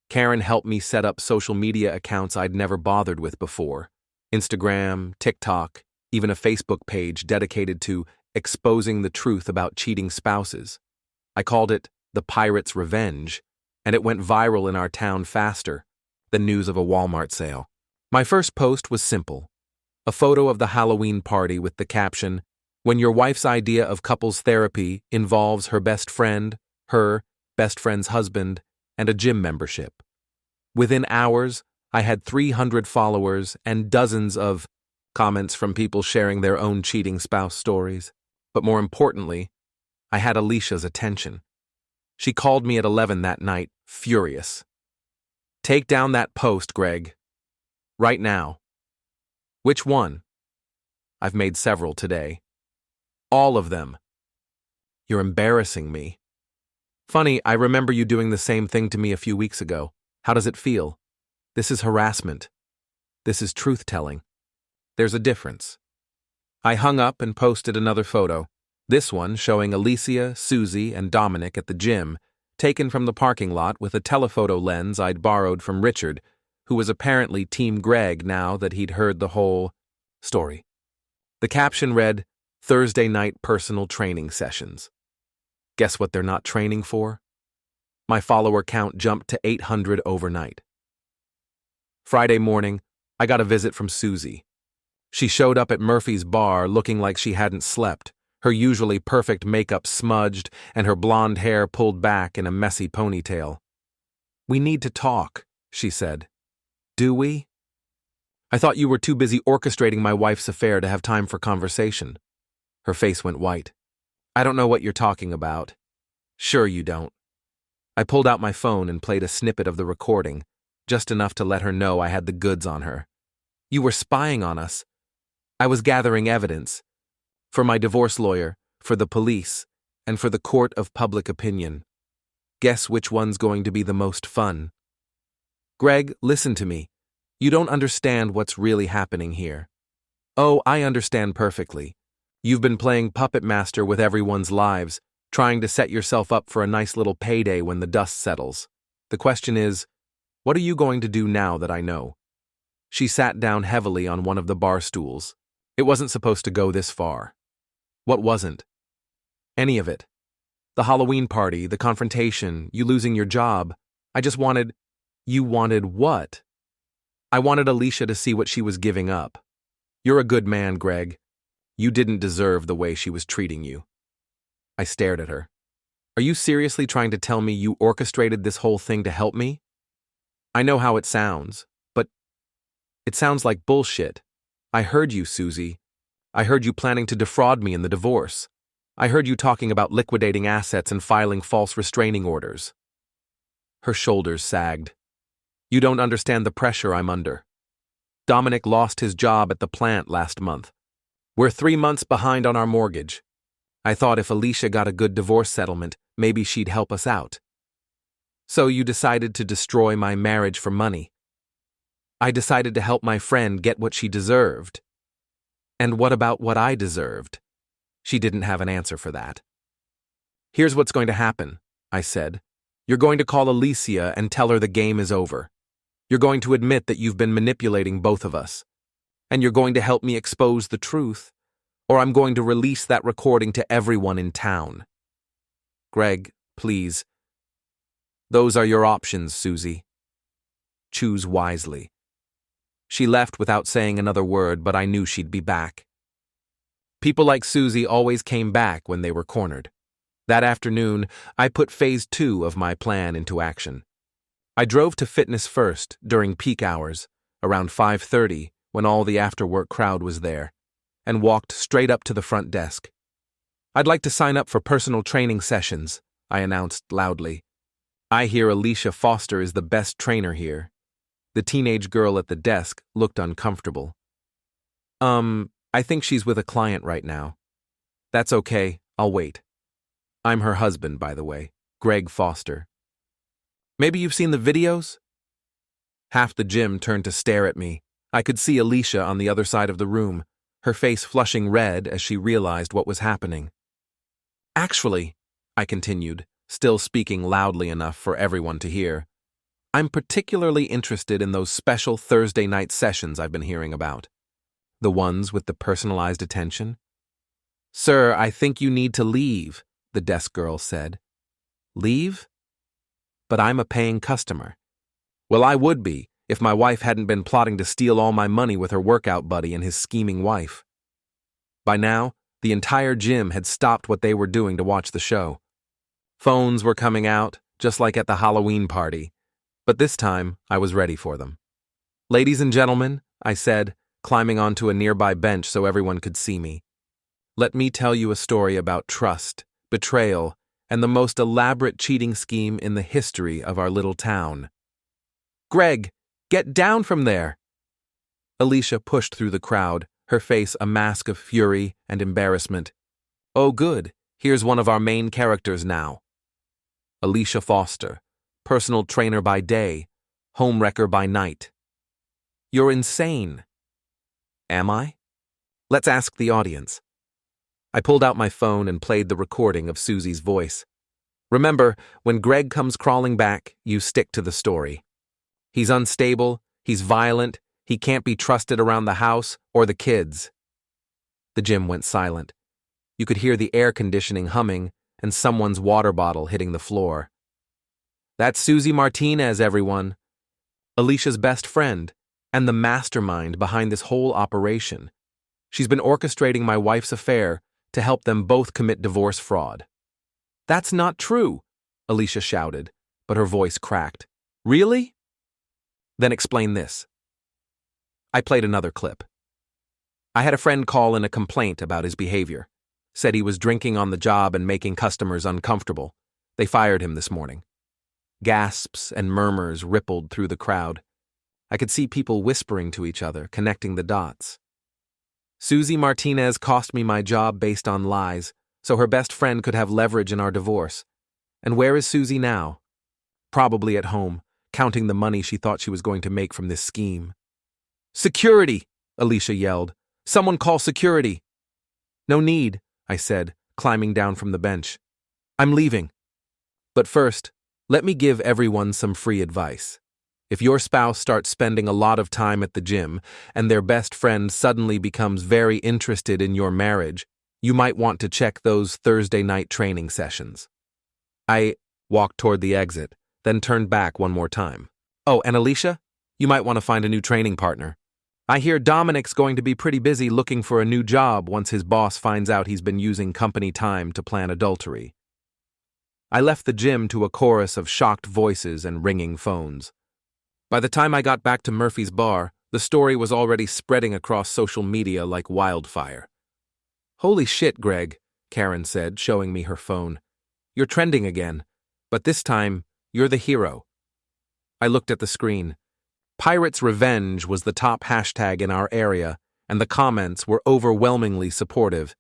Karen helped me set up social media accounts I'd never bothered with before. Instagram, TikTok, even a Facebook page dedicated to exposing the truth about cheating spouses. I called it The Pirate's Revenge, and it went viral in our town faster than news of a Walmart sale. My first post was simple. A photo of the Halloween party with the caption, "When your wife's idea of couples therapy involves her best friend, her best friend's husband, and a gym membership." Within hours, I had 300 followers and dozens of comments from people sharing their own cheating spouse stories. But more importantly, I had Alicia's attention. She called me at 11 that night, furious. "Take down that post, Greg. Right now." "Which one?" "I've made several today." "All of them." "You're embarrassing me." "Funny, I remember you doing the same thing to me a few weeks ago. How does it feel?" "This is harassment. This is truth-telling. There's a difference." I hung up and posted another photo, this one showing Alicia, Susie, and Dominic at the gym, taken from the parking lot with a telephoto lens I'd borrowed from Richard, who was apparently Team Greg now that he'd heard the whole story. The caption read, "Thursday night personal training sessions." Guess what they're not training for? My follower count jumped to 800 overnight. Friday morning, I got a visit from Susie. She showed up at Murphy's bar looking like she hadn't slept, her usually perfect makeup smudged and her blonde hair pulled back in a messy ponytail. "We need to talk," she said. "Do we?" "I thought you were too busy orchestrating my wife's affair to have time for conversation." Her face went white. "I don't know what you're talking about." "Sure you don't." I pulled out my phone and played a snippet of the recording, just enough to let her know I had the goods on her. "You were spying on us." "I was gathering evidence. For my divorce lawyer, for the police, and for the court of public opinion. Guess which one's going to be the most fun?" "Greg, listen to me. You don't understand what's really happening here." "Oh, I understand perfectly. You've been playing puppet master with everyone's lives, trying to set yourself up for a nice little payday when the dust settles. The question is, what are you going to do now that I know?" She sat down heavily on one of the bar stools. It wasn't supposed to go this far. What wasn't? Any of it. The Halloween party, the confrontation, you losing your job. I just wanted... You wanted what? I wanted Alicia to see what she was giving up. You're a good man, Greg. You didn't deserve the way she was treating you. I stared at her. Are you seriously trying to tell me you orchestrated this whole thing to help me? I know how it sounds, but it sounds like bullshit. I heard you, Susie. I heard you planning to defraud me in the divorce. I heard you talking about liquidating assets and filing false restraining orders. Her shoulders sagged. You don't understand the pressure I'm under. Dominic lost his job at the plant last month. We're 3 months behind on our mortgage. I thought if Alicia got a good divorce settlement, maybe she'd help us out. So you decided to destroy my marriage for money. I decided to help my friend get what she deserved. And what about what I deserved? She didn't have an answer for that. Here's what's going to happen, I said. You're going to call Alicia and tell her the game is over. You're going to admit that you've been manipulating both of us. And you're going to help me expose the truth, or I'm going to release that recording to everyone in town. Greg, please. Those are your options, Susie. Choose wisely. She left without saying another word, but I knew she'd be back. People like Susie always came back when they were cornered. That afternoon, I put phase 2 of my plan into action. I drove to Fitness First during peak hours, around 5:30, when all the after-work crowd was there, and walked straight up to the front desk. I'd like to sign up for personal training sessions, I announced loudly. I hear Alicia Foster is the best trainer here. The teenage girl at the desk looked uncomfortable. I think she's with a client right now. That's okay, I'll wait. I'm her husband, by the way, Greg Foster. Maybe you've seen the videos? Half the gym turned to stare at me. I could see Alicia on the other side of the room, her face flushing red as she realized what was happening. Actually, I continued, still speaking loudly enough for everyone to hear, I'm particularly interested in those special Thursday night sessions I've been hearing about. The ones with the personalized attention. Sir, I think you need to leave, the desk girl said. Leave? But I'm a paying customer. Well, I would be, if my wife hadn't been plotting to steal all my money with her workout buddy and his scheming wife. By now, the entire gym had stopped what they were doing to watch the show. Phones were coming out, just like at the Halloween party, but this time I was ready for them. Ladies and gentlemen, I said, climbing onto a nearby bench so everyone could see me. Let me tell you a story about trust, betrayal, and the most elaborate cheating scheme in the history of our little town. Greg, get down from there! Alicia pushed through the crowd, her face a mask of fury and embarrassment. Oh good, here's one of our main characters now. Alicia Foster, personal trainer by day, homewrecker by night. You're insane. Am I? Let's ask the audience. I pulled out my phone and played the recording of Susie's voice. Remember, when Greg comes crawling back, you stick to the story. He's unstable, he's violent, he can't be trusted around the house or the kids. The gym went silent. You could hear the air conditioning humming, and someone's water bottle hitting the floor. That's Susie Martinez, everyone. Alicia's best friend, and the mastermind behind this whole operation. She's been orchestrating my wife's affair to help them both commit divorce fraud. That's not true, Alicia shouted, but her voice cracked. Really? Then explain this. I played another clip. I had a friend call in a complaint about his behavior. Said he was drinking on the job and making customers uncomfortable. They fired him this morning. Gasps and murmurs rippled through the crowd. I could see people whispering to each other, connecting the dots. Susie Martinez cost me my job based on lies, so her best friend could have leverage in our divorce. And where is Susie now? Probably at home, counting the money she thought she was going to make from this scheme. Security! Alicia yelled. Someone call security! No need, I said, climbing down from the bench. I'm leaving. But first, let me give everyone some free advice. If your spouse starts spending a lot of time at the gym and their best friend suddenly becomes very interested in your marriage, you might want to check those Thursday night training sessions. I walked toward the exit, then turned back one more time. Oh, and Alicia, you might want to find a new training partner. I hear Dominic's going to be pretty busy looking for a new job once his boss finds out he's been using company time to plan adultery. I left the gym to a chorus of shocked voices and ringing phones. By the time I got back to Murphy's bar, the story was already spreading across social media like wildfire. Holy shit, Greg, Karen said, showing me her phone. You're trending again, but this time, you're the hero. I looked at the screen. Pirates Revenge was the top hashtag in our area, and the comments were overwhelmingly supportive.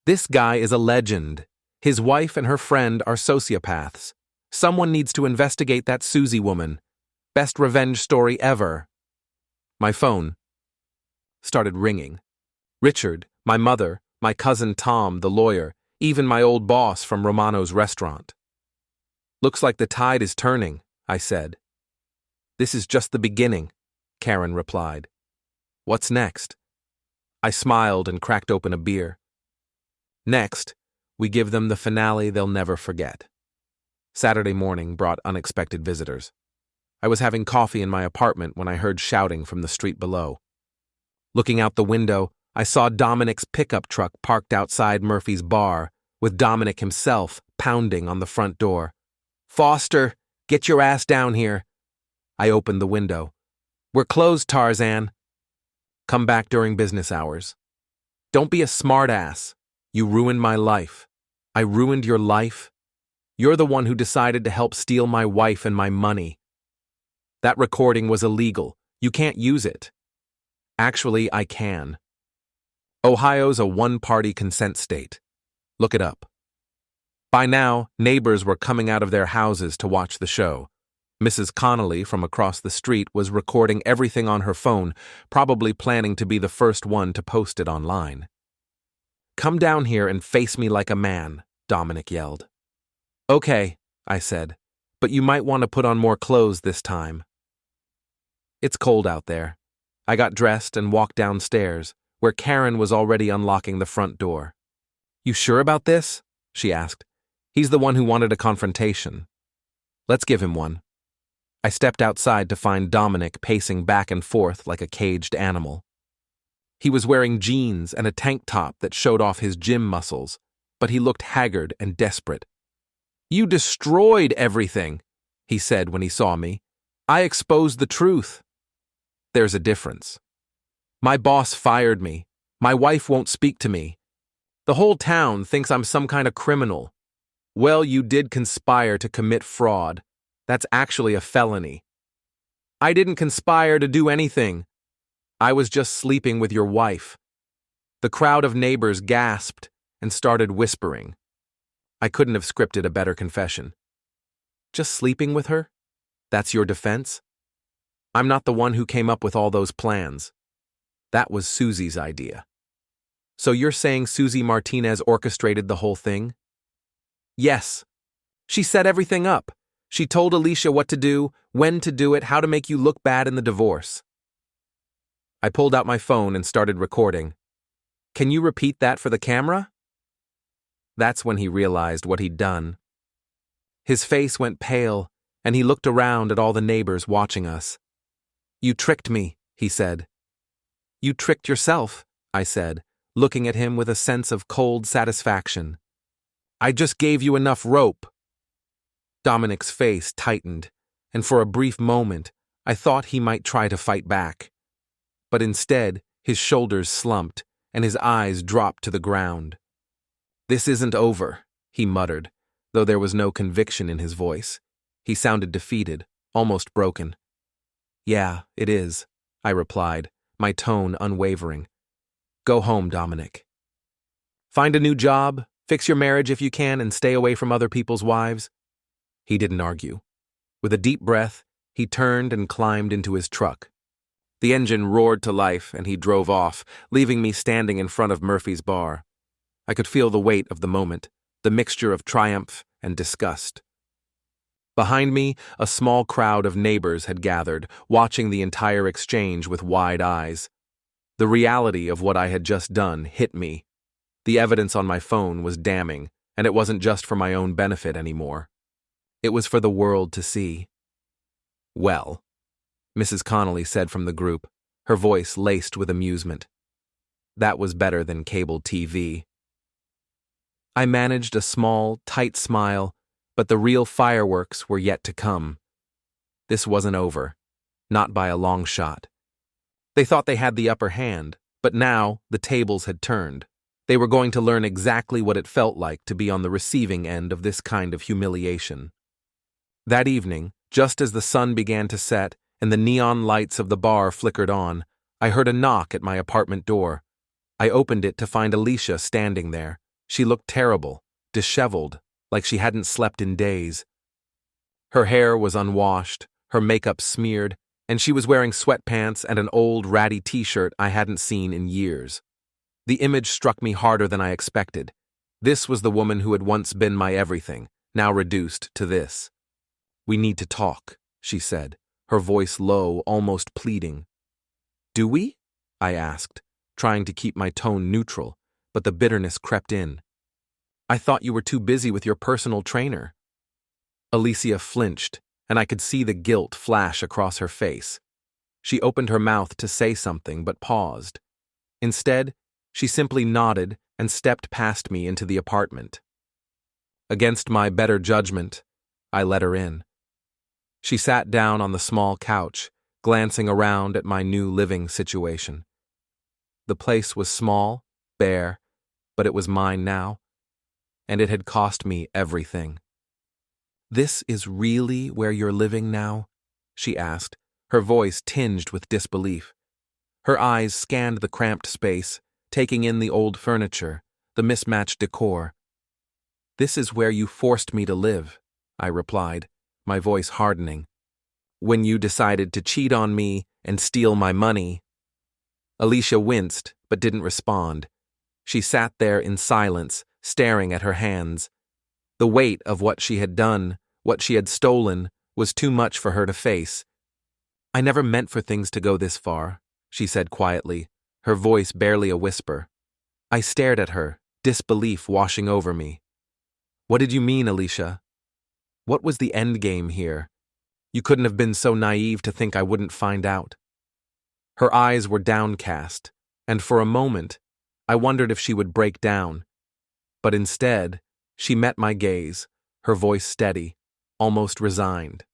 This guy is a legend. His wife and her friend are sociopaths. Someone needs to investigate that Susie woman. Best revenge story ever. My phone started ringing. Richard, my mother, my cousin Tom, the lawyer, even my old boss from Romano's restaurant. Looks like the tide is turning, I said. This is just the beginning, Karen replied. What's next? I smiled and cracked open a beer. Next, we give them the finale they'll never forget. Saturday morning brought unexpected visitors. I was having coffee in my apartment when I heard shouting from the street below. Looking out the window, I saw Dominic's pickup truck parked outside Murphy's bar, with Dominic himself pounding on the front door. Foster, get your ass down here. I opened the window. We're closed, Tarzan. Come back during business hours. Don't be a smartass. You ruined my life. I ruined your life. You're the one who decided to help steal my wife and my money. That recording was illegal. You can't use it. Actually, I can. Ohio's a one-party consent state. Look it up. By now, neighbors were coming out of their houses to watch the show. Mrs. Connolly from across the street was recording everything on her phone, probably planning to be the first one to post it online. Come down here and face me like a man, Dominic yelled. Okay, I said, but you might want to put on more clothes this time. It's cold out there. I got dressed and walked downstairs, where Karen was already unlocking the front door. You sure about this? She asked. He's the one who wanted a confrontation. Let's give him one. I stepped outside to find Dominic pacing back and forth like a caged animal. He was wearing jeans and a tank top that showed off his gym muscles, but he looked haggard and desperate. You destroyed everything, he said when he saw me. I exposed the truth. There's a difference. My boss fired me. My wife won't speak to me. The whole town thinks I'm some kind of criminal. Well, you did conspire to commit fraud. That's actually a felony. I didn't conspire to do anything. I was just sleeping with your wife. The crowd of neighbors gasped and started whispering. I couldn't have scripted a better confession. Just sleeping with her? That's your defense? I'm not the one who came up with all those plans. That was Susie's idea. So you're saying Susie Martinez orchestrated the whole thing? Yes. She set everything up. She told Alicia what to do, when to do it, how to make you look bad in the divorce. I pulled out my phone and started recording. Can you repeat that for the camera? That's when he realized what he'd done. His face went pale, and he looked around at all the neighbors watching us. "You tricked me," he said. "You tricked yourself," I said, looking at him with a sense of cold satisfaction. "I just gave you enough rope." Dominic's face tightened, and for a brief moment, I thought he might try to fight back. But instead, his shoulders slumped, and his eyes dropped to the ground. "This isn't over," he muttered, though there was no conviction in his voice. He sounded defeated, almost broken. "Yeah, it is," I replied, my tone unwavering. "Go home, Dominic. Find a new job, fix your marriage if you can, and stay away from other people's wives." He didn't argue. With a deep breath, he turned and climbed into his truck. The engine roared to life, and he drove off, leaving me standing in front of Murphy's bar. I could feel the weight of the moment, the mixture of triumph and disgust. Behind me, a small crowd of neighbors had gathered, watching the entire exchange with wide eyes. The reality of what I had just done hit me. The evidence on my phone was damning, and it wasn't just for my own benefit anymore. It was for the world to see. "Well," Mrs. Connolly said from the group, her voice laced with amusement. "That was better than cable TV." I managed a small, tight smile, but the real fireworks were yet to come. This wasn't over, not by a long shot. They thought they had the upper hand, but now the tables had turned. They were going to learn exactly what it felt like to be on the receiving end of this kind of humiliation. That evening, just as the sun began to set and the neon lights of the bar flickered on, I heard a knock at my apartment door. I opened it to find Alicia standing there. She looked terrible, disheveled, like she hadn't slept in days. Her hair was unwashed, her makeup smeared, and she was wearing sweatpants and an old ratty t-shirt I hadn't seen in years. The image struck me harder than I expected. This was the woman who had once been my everything, now reduced to this. "We need to talk," she said, her voice low, almost pleading. "Do we?" I asked, trying to keep my tone neutral, but the bitterness crept in. "I thought you were too busy with your personal trainer." Alicia flinched, and I could see the guilt flash across her face. She opened her mouth to say something, but paused. Instead, she simply nodded and stepped past me into the apartment. Against my better judgment, I let her in. She sat down on the small couch, glancing around at my new living situation. The place was small, bare, but it was mine now, and it had cost me everything. "This is really where you're living now?" she asked, her voice tinged with disbelief. Her eyes scanned the cramped space, taking in the old furniture, the mismatched decor. "This is where you forced me to live," I replied, my voice hardening. "When you decided to cheat on me and steal my money." Alicia winced, but didn't respond. She sat there in silence, staring at her hands. The weight of what she had done, what she had stolen, was too much for her to face. "I never meant for things to go this far," she said quietly, her voice barely a whisper. I stared at her, disbelief washing over me. "What did you mean, Alicia? What was the end game here? You couldn't have been so naive to think I wouldn't find out." Her eyes were downcast, and for a moment, I wondered if she would break down. But instead, she met my gaze, her voice steady, almost resigned.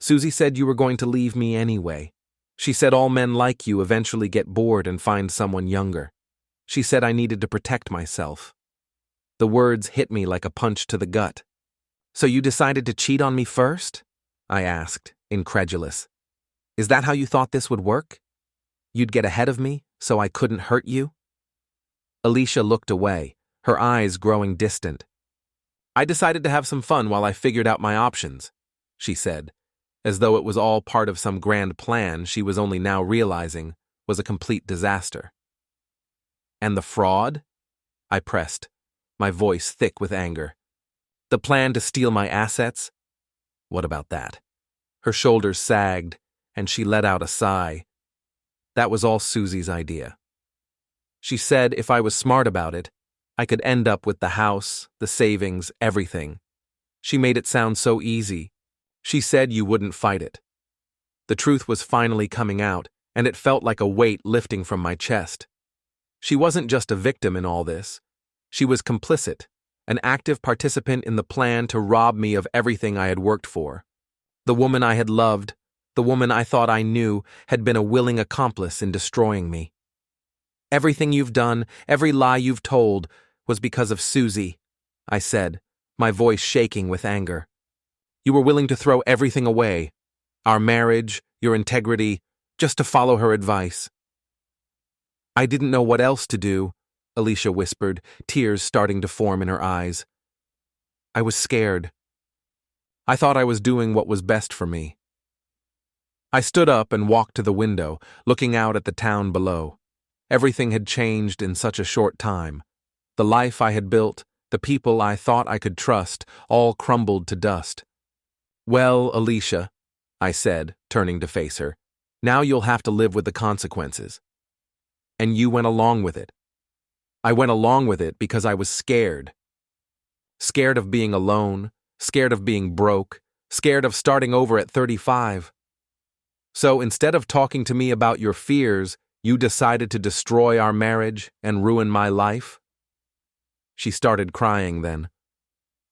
"Susie said you were going to leave me anyway. She said all men like you eventually get bored and find someone younger. She said I needed to protect myself." The words hit me like a punch to the gut. "So you decided to cheat on me first?" I asked, incredulous. "Is that how you thought this would work? You'd get ahead of me, so I couldn't hurt you?" Alicia looked away, her eyes growing distant. "I decided to have some fun while I figured out my options," she said, as though it was all part of some grand plan she was only now realizing was a complete disaster. "And the fraud?" I pressed, my voice thick with anger. "The plan to steal my assets? What about that?" Her shoulders sagged, and she let out a sigh. "That was all Susie's idea. She said if I was smart about it, I could end up with the house, the savings, everything. She made it sound so easy. She said you wouldn't fight it. The truth was finally coming out, and it felt like a weight lifting from my chest. She wasn't just a victim in all this. She was complicit, an active participant in the plan to rob me of everything I had worked for. The woman I had loved, the woman I thought I knew, had been a willing accomplice in destroying me. Everything you've done, every lie you've told, was because of Susie, I said, my voice shaking with anger. You were willing to throw everything away, our marriage, your integrity, just to follow her advice. I didn't know what else to do, Alicia whispered, tears starting to form in her eyes. I was scared. I thought I was doing what was best for me. I stood up and walked to the window, looking out at the town below. Everything had changed in such a short time. The life I had built, the people I thought I could trust, all crumbled to dust. Well, Alicia, I said, turning to face her, now you'll have to live with the consequences. And you went along with it. I went along with it because I was scared. Scared of being alone, scared of being broke, scared of starting over at 35. So instead of talking to me about your fears, you decided to destroy our marriage and ruin my life? She started crying then.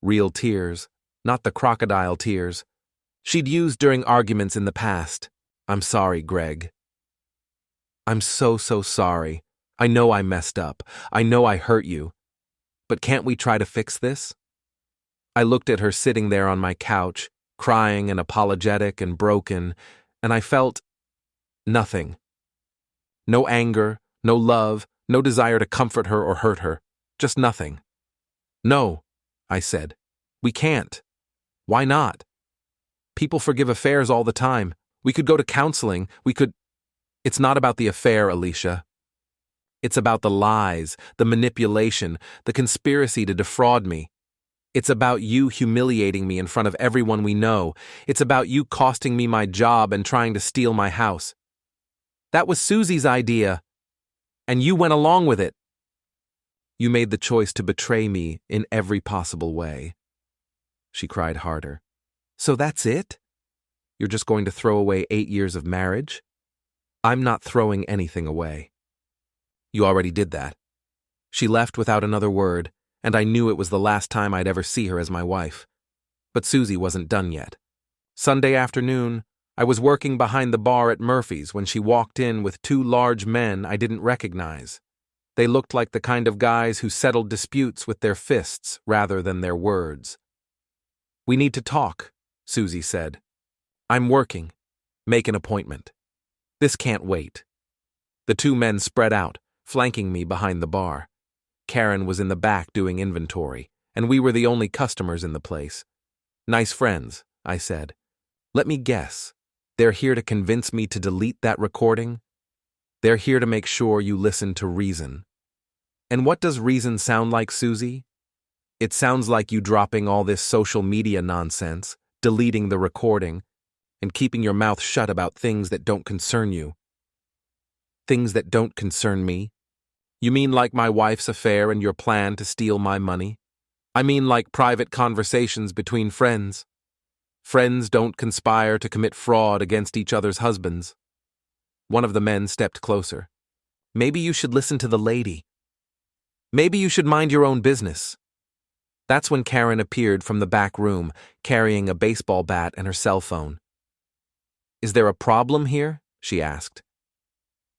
Real tears, not the crocodile tears she'd used during arguments in the past. I'm sorry, Greg. I'm so sorry. I know I messed up. I know I hurt you. But can't we try to fix this? I looked at her sitting there on my couch, crying and apologetic and broken, and I felt nothing. No anger, no love, no desire to comfort her or hurt her. Just nothing. No, I said. We can't. Why not? People forgive affairs all the time. We could go to counseling. It's not about the affair, Alicia. It's about the lies, the manipulation, the conspiracy to defraud me. It's about you humiliating me in front of everyone we know. It's about you costing me my job and trying to steal my house. That was Susie's idea, and you went along with it. You made the choice to betray me in every possible way. She cried harder. So that's it? You're just going to throw away 8 years of marriage? I'm not throwing anything away. You already did that. She left without another word, and I knew it was the last time I'd ever see her as my wife. But Susie wasn't done yet. Sunday afternoon, I was working behind the bar at Murphy's when she walked in with 2 large men I didn't recognize. They looked like the kind of guys who settled disputes with their fists rather than their words. We need to talk, Susie said. I'm working. Make an appointment. This can't wait. The 2 men spread out, flanking me behind the bar. Karen was in the back doing inventory, and we were the only customers in the place. Nice friends, I said. Let me guess. They're here to convince me to delete that recording? They're here to make sure you listen to reason. And what does reason sound like, Susie? It sounds like you dropping all this social media nonsense, deleting the recording, and keeping your mouth shut about things that don't concern you. Things that don't concern me? You mean like my wife's affair and your plan to steal my money? I mean like private conversations between friends. Friends don't conspire to commit fraud against each other's husbands. One of the men stepped closer. Maybe you should listen to the lady. Maybe you should mind your own business. That's when Karen appeared from the back room, carrying a baseball bat and her cell phone. Is there a problem here? She asked.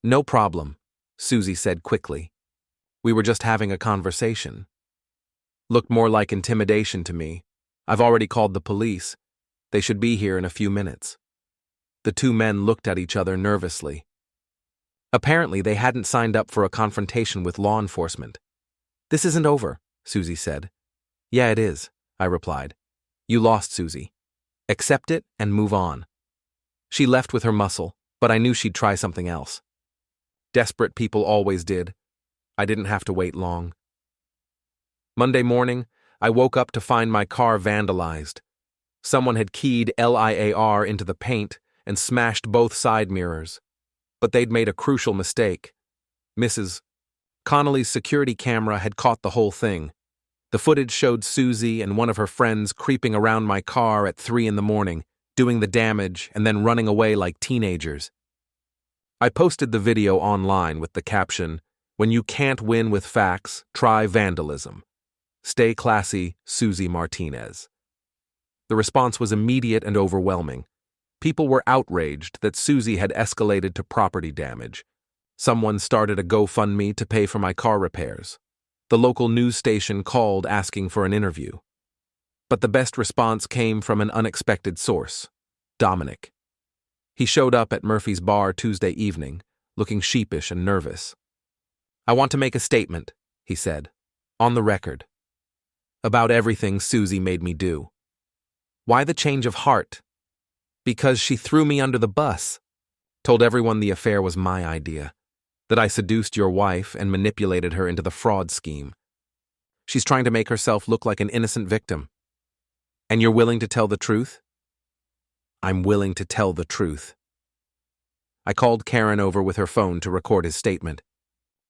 No problem, Susie said quickly. We were just having a conversation. Looked more like intimidation to me. I've already called the police. They should be here in a few minutes. The 2 men looked at each other nervously. Apparently, they hadn't signed up for a confrontation with law enforcement. This isn't over, Susie said. Yeah, it is, I replied. You lost, Susie. Accept it and move on. She left with her muscle, but I knew she'd try something else. Desperate people always did. I didn't have to wait long. Monday morning, I woke up to find my car vandalized. Someone had keyed LIAR into the paint and smashed both side mirrors. But they'd made a crucial mistake. Mrs. Connolly's security camera had caught the whole thing. The footage showed Susie and one of her friends creeping around my car at 3 in the morning, doing the damage and then running away like teenagers. I posted the video online with the caption, "When you can't win with facts, try vandalism. Stay classy, Susie Martinez." The response was immediate and overwhelming. People were outraged that Susie had escalated to property damage. Someone started a GoFundMe to pay for my car repairs. The local news station called asking for an interview. But the best response came from an unexpected source, Dominic. He showed up at Murphy's bar Tuesday evening, looking sheepish and nervous. "I want to make a statement," he said, "on the record, about everything Susie made me do." "Why the change of heart?" "Because she threw me under the bus. Told everyone the affair was my idea, that I seduced your wife and manipulated her into the fraud scheme. She's trying to make herself look like an innocent victim. And you're willing to tell the truth?" "I'm willing to tell the truth." I called Karen over with her phone to record his statement.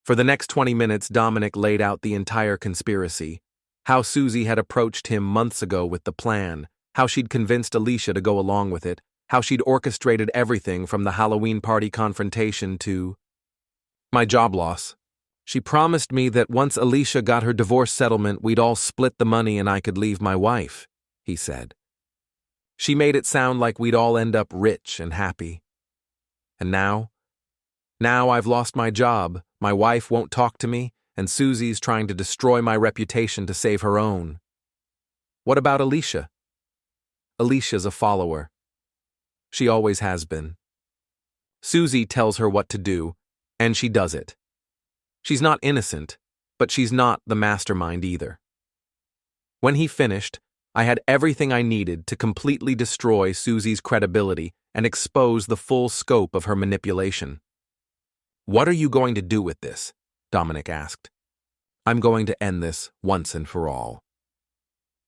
For the next 20 minutes, Dominic laid out the entire conspiracy, how Susie had approached him months ago with the plan, how she'd convinced Alicia to go along with it, how she'd orchestrated everything from the Halloween party confrontation to my job loss. "She promised me that once Alicia got her divorce settlement, we'd all split the money and I could leave my wife," he said. "She made it sound like we'd all end up rich and happy. And now I've lost my job, my wife won't talk to me, and Susie's trying to destroy my reputation to save her own. What about Alicia?" "Alicia's a follower. She always has been. Susie tells her what to do, and she does it. She's not innocent, but she's not the mastermind either." When he finished, I had everything I needed to completely destroy Susie's credibility and expose the full scope of her manipulation. "What are you going to do with this?" Dominic asked. "I'm going to end this once and for all."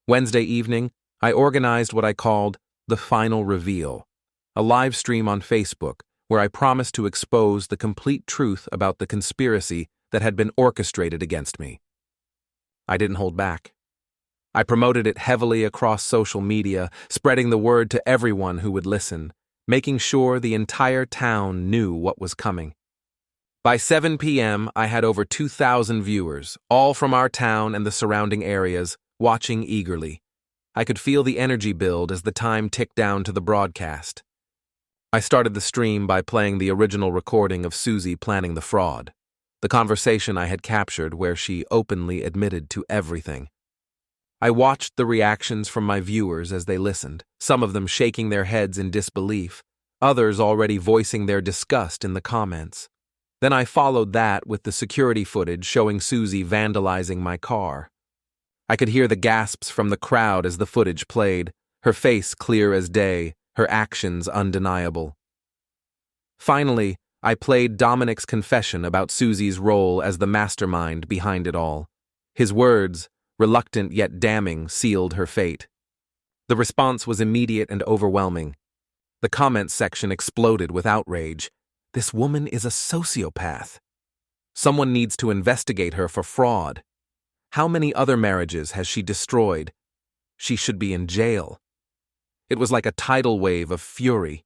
Wednesday evening, I organized what I called the final reveal, a live stream on Facebook where I promised to expose the complete truth about the conspiracy that had been orchestrated against me. I didn't hold back. I promoted it heavily across social media, spreading the word to everyone who would listen, making sure the entire town knew what was coming. By 7 p.m., I had over 2,000 viewers, all from our town and the surrounding areas, watching eagerly. I could feel the energy build as the time ticked down to the broadcast. I started the stream by playing the original recording of Susie planning the fraud, the conversation I had captured where she openly admitted to everything. I watched the reactions from my viewers as they listened, some of them shaking their heads in disbelief, others already voicing their disgust in the comments. Then I followed that with the security footage showing Susie vandalizing my car. I could hear the gasps from the crowd as the footage played, her face clear as day, her actions undeniable. Finally, I played Dominic's confession about Susie's role as the mastermind behind it all. His words, reluctant yet damning, sealed her fate. The response was immediate and overwhelming. The comments section exploded with outrage. "This woman is a sociopath. Someone needs to investigate her for fraud. How many other marriages has she destroyed? She should be in jail." It was like a tidal wave of fury.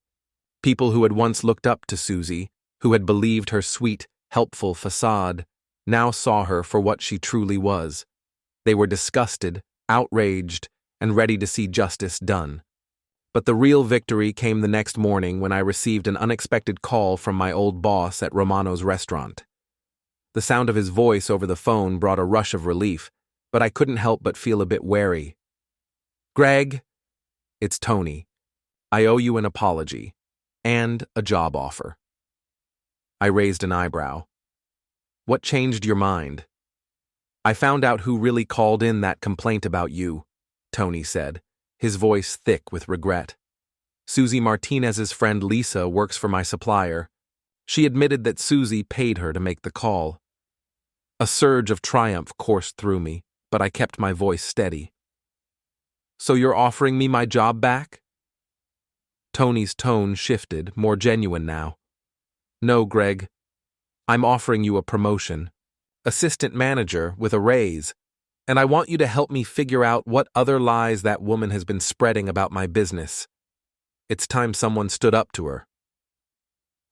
People who had once looked up to Susie, who had believed her sweet, helpful facade, now saw her for what she truly was. They were disgusted, outraged, and ready to see justice done. But the real victory came the next morning when I received an unexpected call from my old boss at Romano's restaurant. The sound of his voice over the phone brought a rush of relief, but I couldn't help but feel a bit wary. "Greg, it's Tony. I owe you an apology and a job offer." I raised an eyebrow. "What changed your mind?" "I found out who really called in that complaint about you," Tony said, his voice thick with regret. "Susie Martinez's friend Lisa works for my supplier. She admitted that Susie paid her to make the call." A surge of triumph coursed through me, but I kept my voice steady. "So you're offering me my job back?" Tony's tone shifted, more genuine now. "No, Greg. I'm offering you a promotion. assistant manager with a raise, and I want you to help me figure out what other lies that woman has been spreading about my business. It's time someone stood up to her.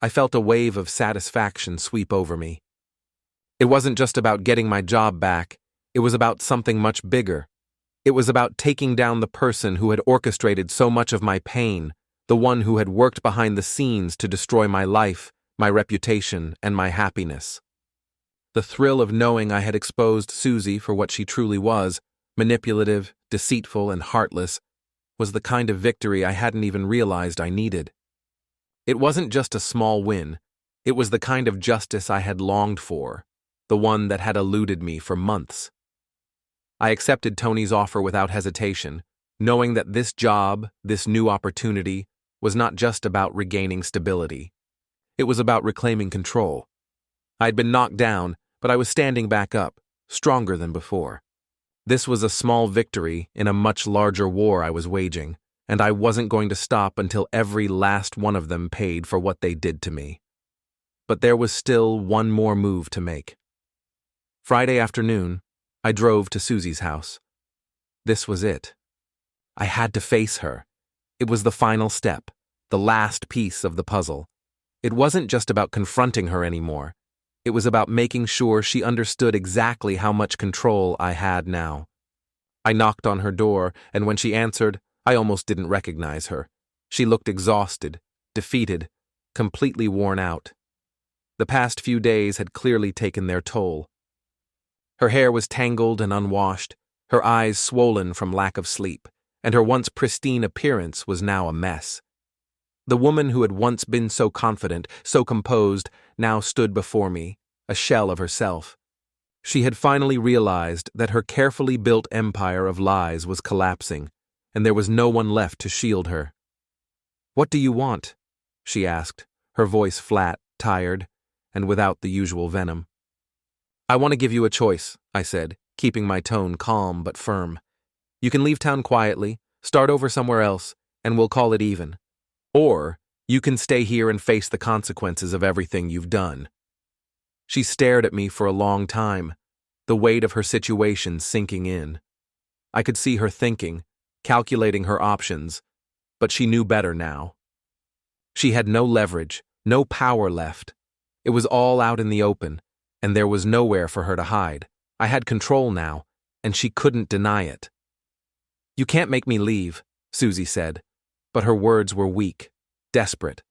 I felt a wave of satisfaction sweep over me. It wasn't just about getting my job back, it was about something much bigger. It was about taking down the person who had orchestrated so much of my pain, the one who had worked behind the scenes to destroy my life, my reputation, and my happiness. The thrill of knowing I had exposed Susie for what she truly was, manipulative, deceitful, and heartless, was the kind of victory I hadn't even realized I needed. It wasn't just a small win, it was the kind of justice I had longed for, the one that had eluded me for months. I accepted Tony's offer without hesitation, knowing that this job, this new opportunity, was not just about regaining stability. It was about reclaiming control. I'd been knocked down, but I was standing back up, stronger than before. This was a small victory in a much larger war I was waging, and I wasn't going to stop until every last one of them paid for what they did to me. But there was still one more move to make. Friday afternoon, I drove to Susie's house. This was it. I had to face her. It was the final step, the last piece of the puzzle. It wasn't just about confronting her anymore. It was about making sure she understood exactly how much control I had now. I knocked on her door, and when she answered, I almost didn't recognize her. She looked exhausted, defeated, completely worn out. The past few days had clearly taken their toll. Her hair was tangled and unwashed, her eyes swollen from lack of sleep, and her once pristine appearance was now a mess. The woman who had once been so confident, so composed, now stood before me, a shell of herself. She had finally realized that her carefully built empire of lies was collapsing, and there was no one left to shield her. "What do you want?" she asked, her voice flat, tired, and without the usual venom. "I want to give you a choice," I said, keeping my tone calm but firm. "You can leave town quietly, start over somewhere else, and we'll call it even. Or you can stay here and face the consequences of everything you've done." She stared at me for a long time, the weight of her situation sinking in. I could see her thinking, calculating her options, but she knew better now. She had no leverage, no power left. It was all out in the open, and there was nowhere for her to hide. I had control now, and she couldn't deny it. "You can't make me leave," Susie said, but her words were weak, desperate.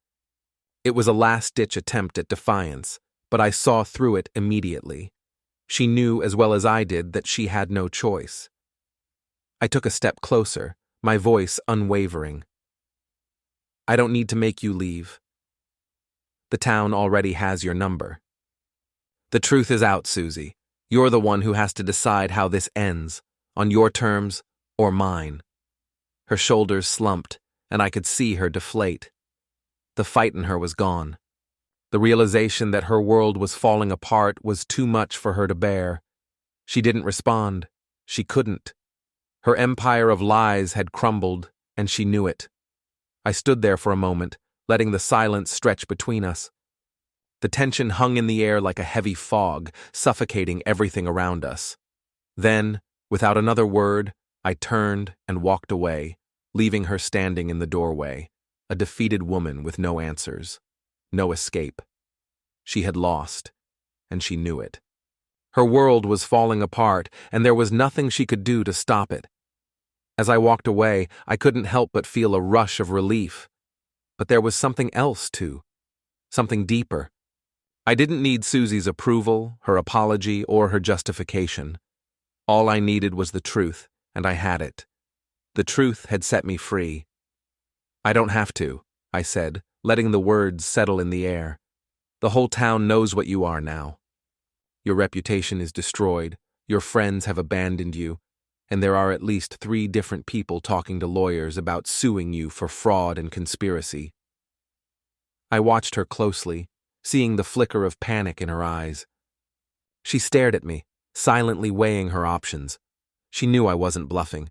It was a last-ditch attempt at defiance, but I saw through it immediately. She knew as well as I did that she had no choice. I took a step closer, my voice unwavering. "I don't need to make you leave. The town already has your number. The truth is out, Susie. You're the one who has to decide how this ends, on your terms or mine." Her shoulders slumped, and I could see her deflate. The fight in her was gone. The realization that her world was falling apart was too much for her to bear. She didn't respond. She couldn't. Her empire of lies had crumbled, and she knew it. I stood there for a moment, letting the silence stretch between us. The tension hung in the air like a heavy fog, suffocating everything around us. Then, without another word, I turned and walked away, leaving her standing in the doorway, a defeated woman with no answers, no escape. She had lost, and she knew it. Her world was falling apart, and there was nothing she could do to stop it. As I walked away, I couldn't help but feel a rush of relief. But there was something else, too. Something deeper. I didn't need Susie's approval, her apology, or her justification. All I needed was the truth, and I had it. The truth had set me free. "I don't have to," I said, letting the words settle in the air. "The whole town knows what you are now. Your reputation is destroyed, your friends have abandoned you, and there are at least 3 different people talking to lawyers about suing you for fraud and conspiracy." I watched her closely, seeing the flicker of panic in her eyes. She stared at me, silently weighing her options. She knew I wasn't bluffing.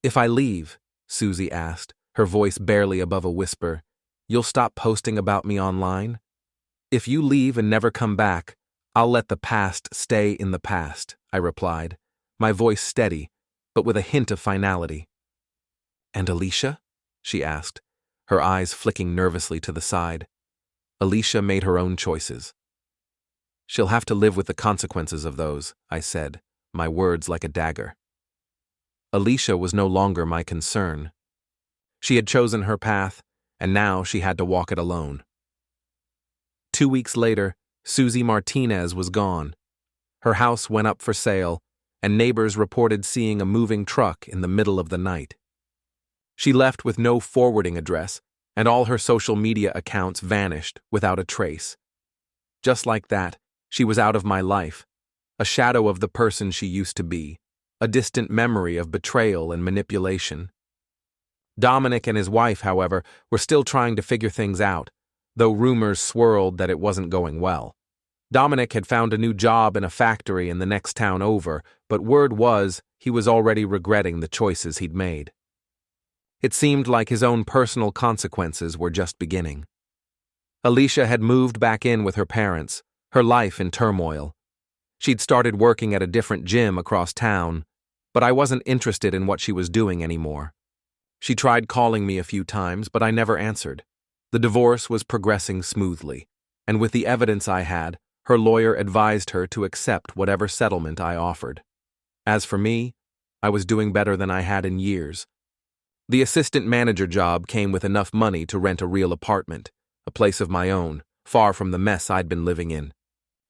"If I leave," Susie asked, her voice barely above a whisper, "you'll stop posting about me online? If you leave and never come back, I'll let the past stay in the past, I replied, my voice steady, but with a hint of finality. And Alicia? She asked, her eyes flicking nervously to the side. Alicia made her own choices. She'll have to live with the consequences of those, I said, my words like a dagger. Alicia was no longer my concern. She had chosen her path, and now she had to walk it alone. 2 weeks later, Susie Martinez was gone. Her house went up for sale, and neighbors reported seeing a moving truck in the middle of the night. She left with no forwarding address, and all her social media accounts vanished without a trace. Just like that, she was out of my life, a shadow of the person she used to be, a distant memory of betrayal and manipulation. Dominic and his wife, however, were still trying to figure things out, though rumors swirled that it wasn't going well. Dominic had found a new job in a factory in the next town over, but word was he was already regretting the choices he'd made. It seemed like his own personal consequences were just beginning. Alicia had moved back in with her parents, her life in turmoil. She'd started working at a different gym across town, but I wasn't interested in what she was doing anymore. She tried calling me a few times, but I never answered. The divorce was progressing smoothly, and with the evidence I had, her lawyer advised her to accept whatever settlement I offered. As for me, I was doing better than I had in years. The assistant manager job came with enough money to rent a real apartment, a place of my own, far from the mess I'd been living in.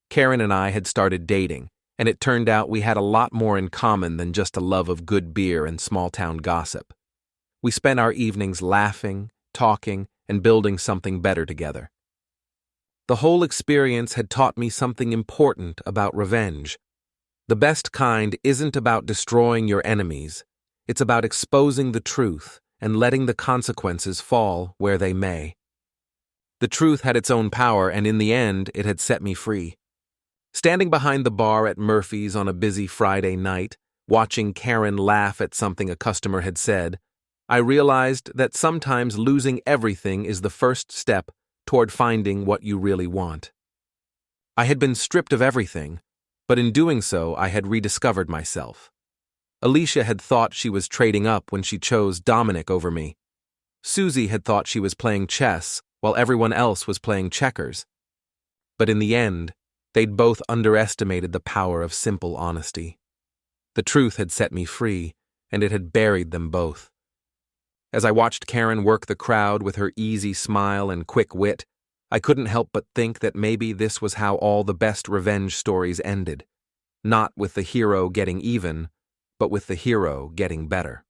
Karen and I had started dating, and it turned out we had a lot more in common than just a love of good beer and small-town gossip. We spent our evenings laughing, talking, and building something better together. The whole experience had taught me something important about revenge. The best kind isn't about destroying your enemies. It's about exposing the truth and letting the consequences fall where they may. The truth had its own power, and in the end, it had set me free. Standing behind the bar at Murphy's on a busy Friday night, watching Karen laugh at something a customer had said, I realized that sometimes losing everything is the first step toward finding what you really want. I had been stripped of everything, but in doing so, I had rediscovered myself. Alicia had thought she was trading up when she chose Dominic over me. Susie had thought she was playing chess while everyone else was playing checkers. But in the end, they'd both underestimated the power of simple honesty. The truth had set me free, and it had buried them both. As I watched Karen work the crowd with her easy smile and quick wit, I couldn't help but think that maybe this was how all the best revenge stories ended. Not with the hero getting even, but with the hero getting better.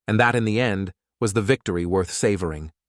And that, in the end, was the victory worth savoring.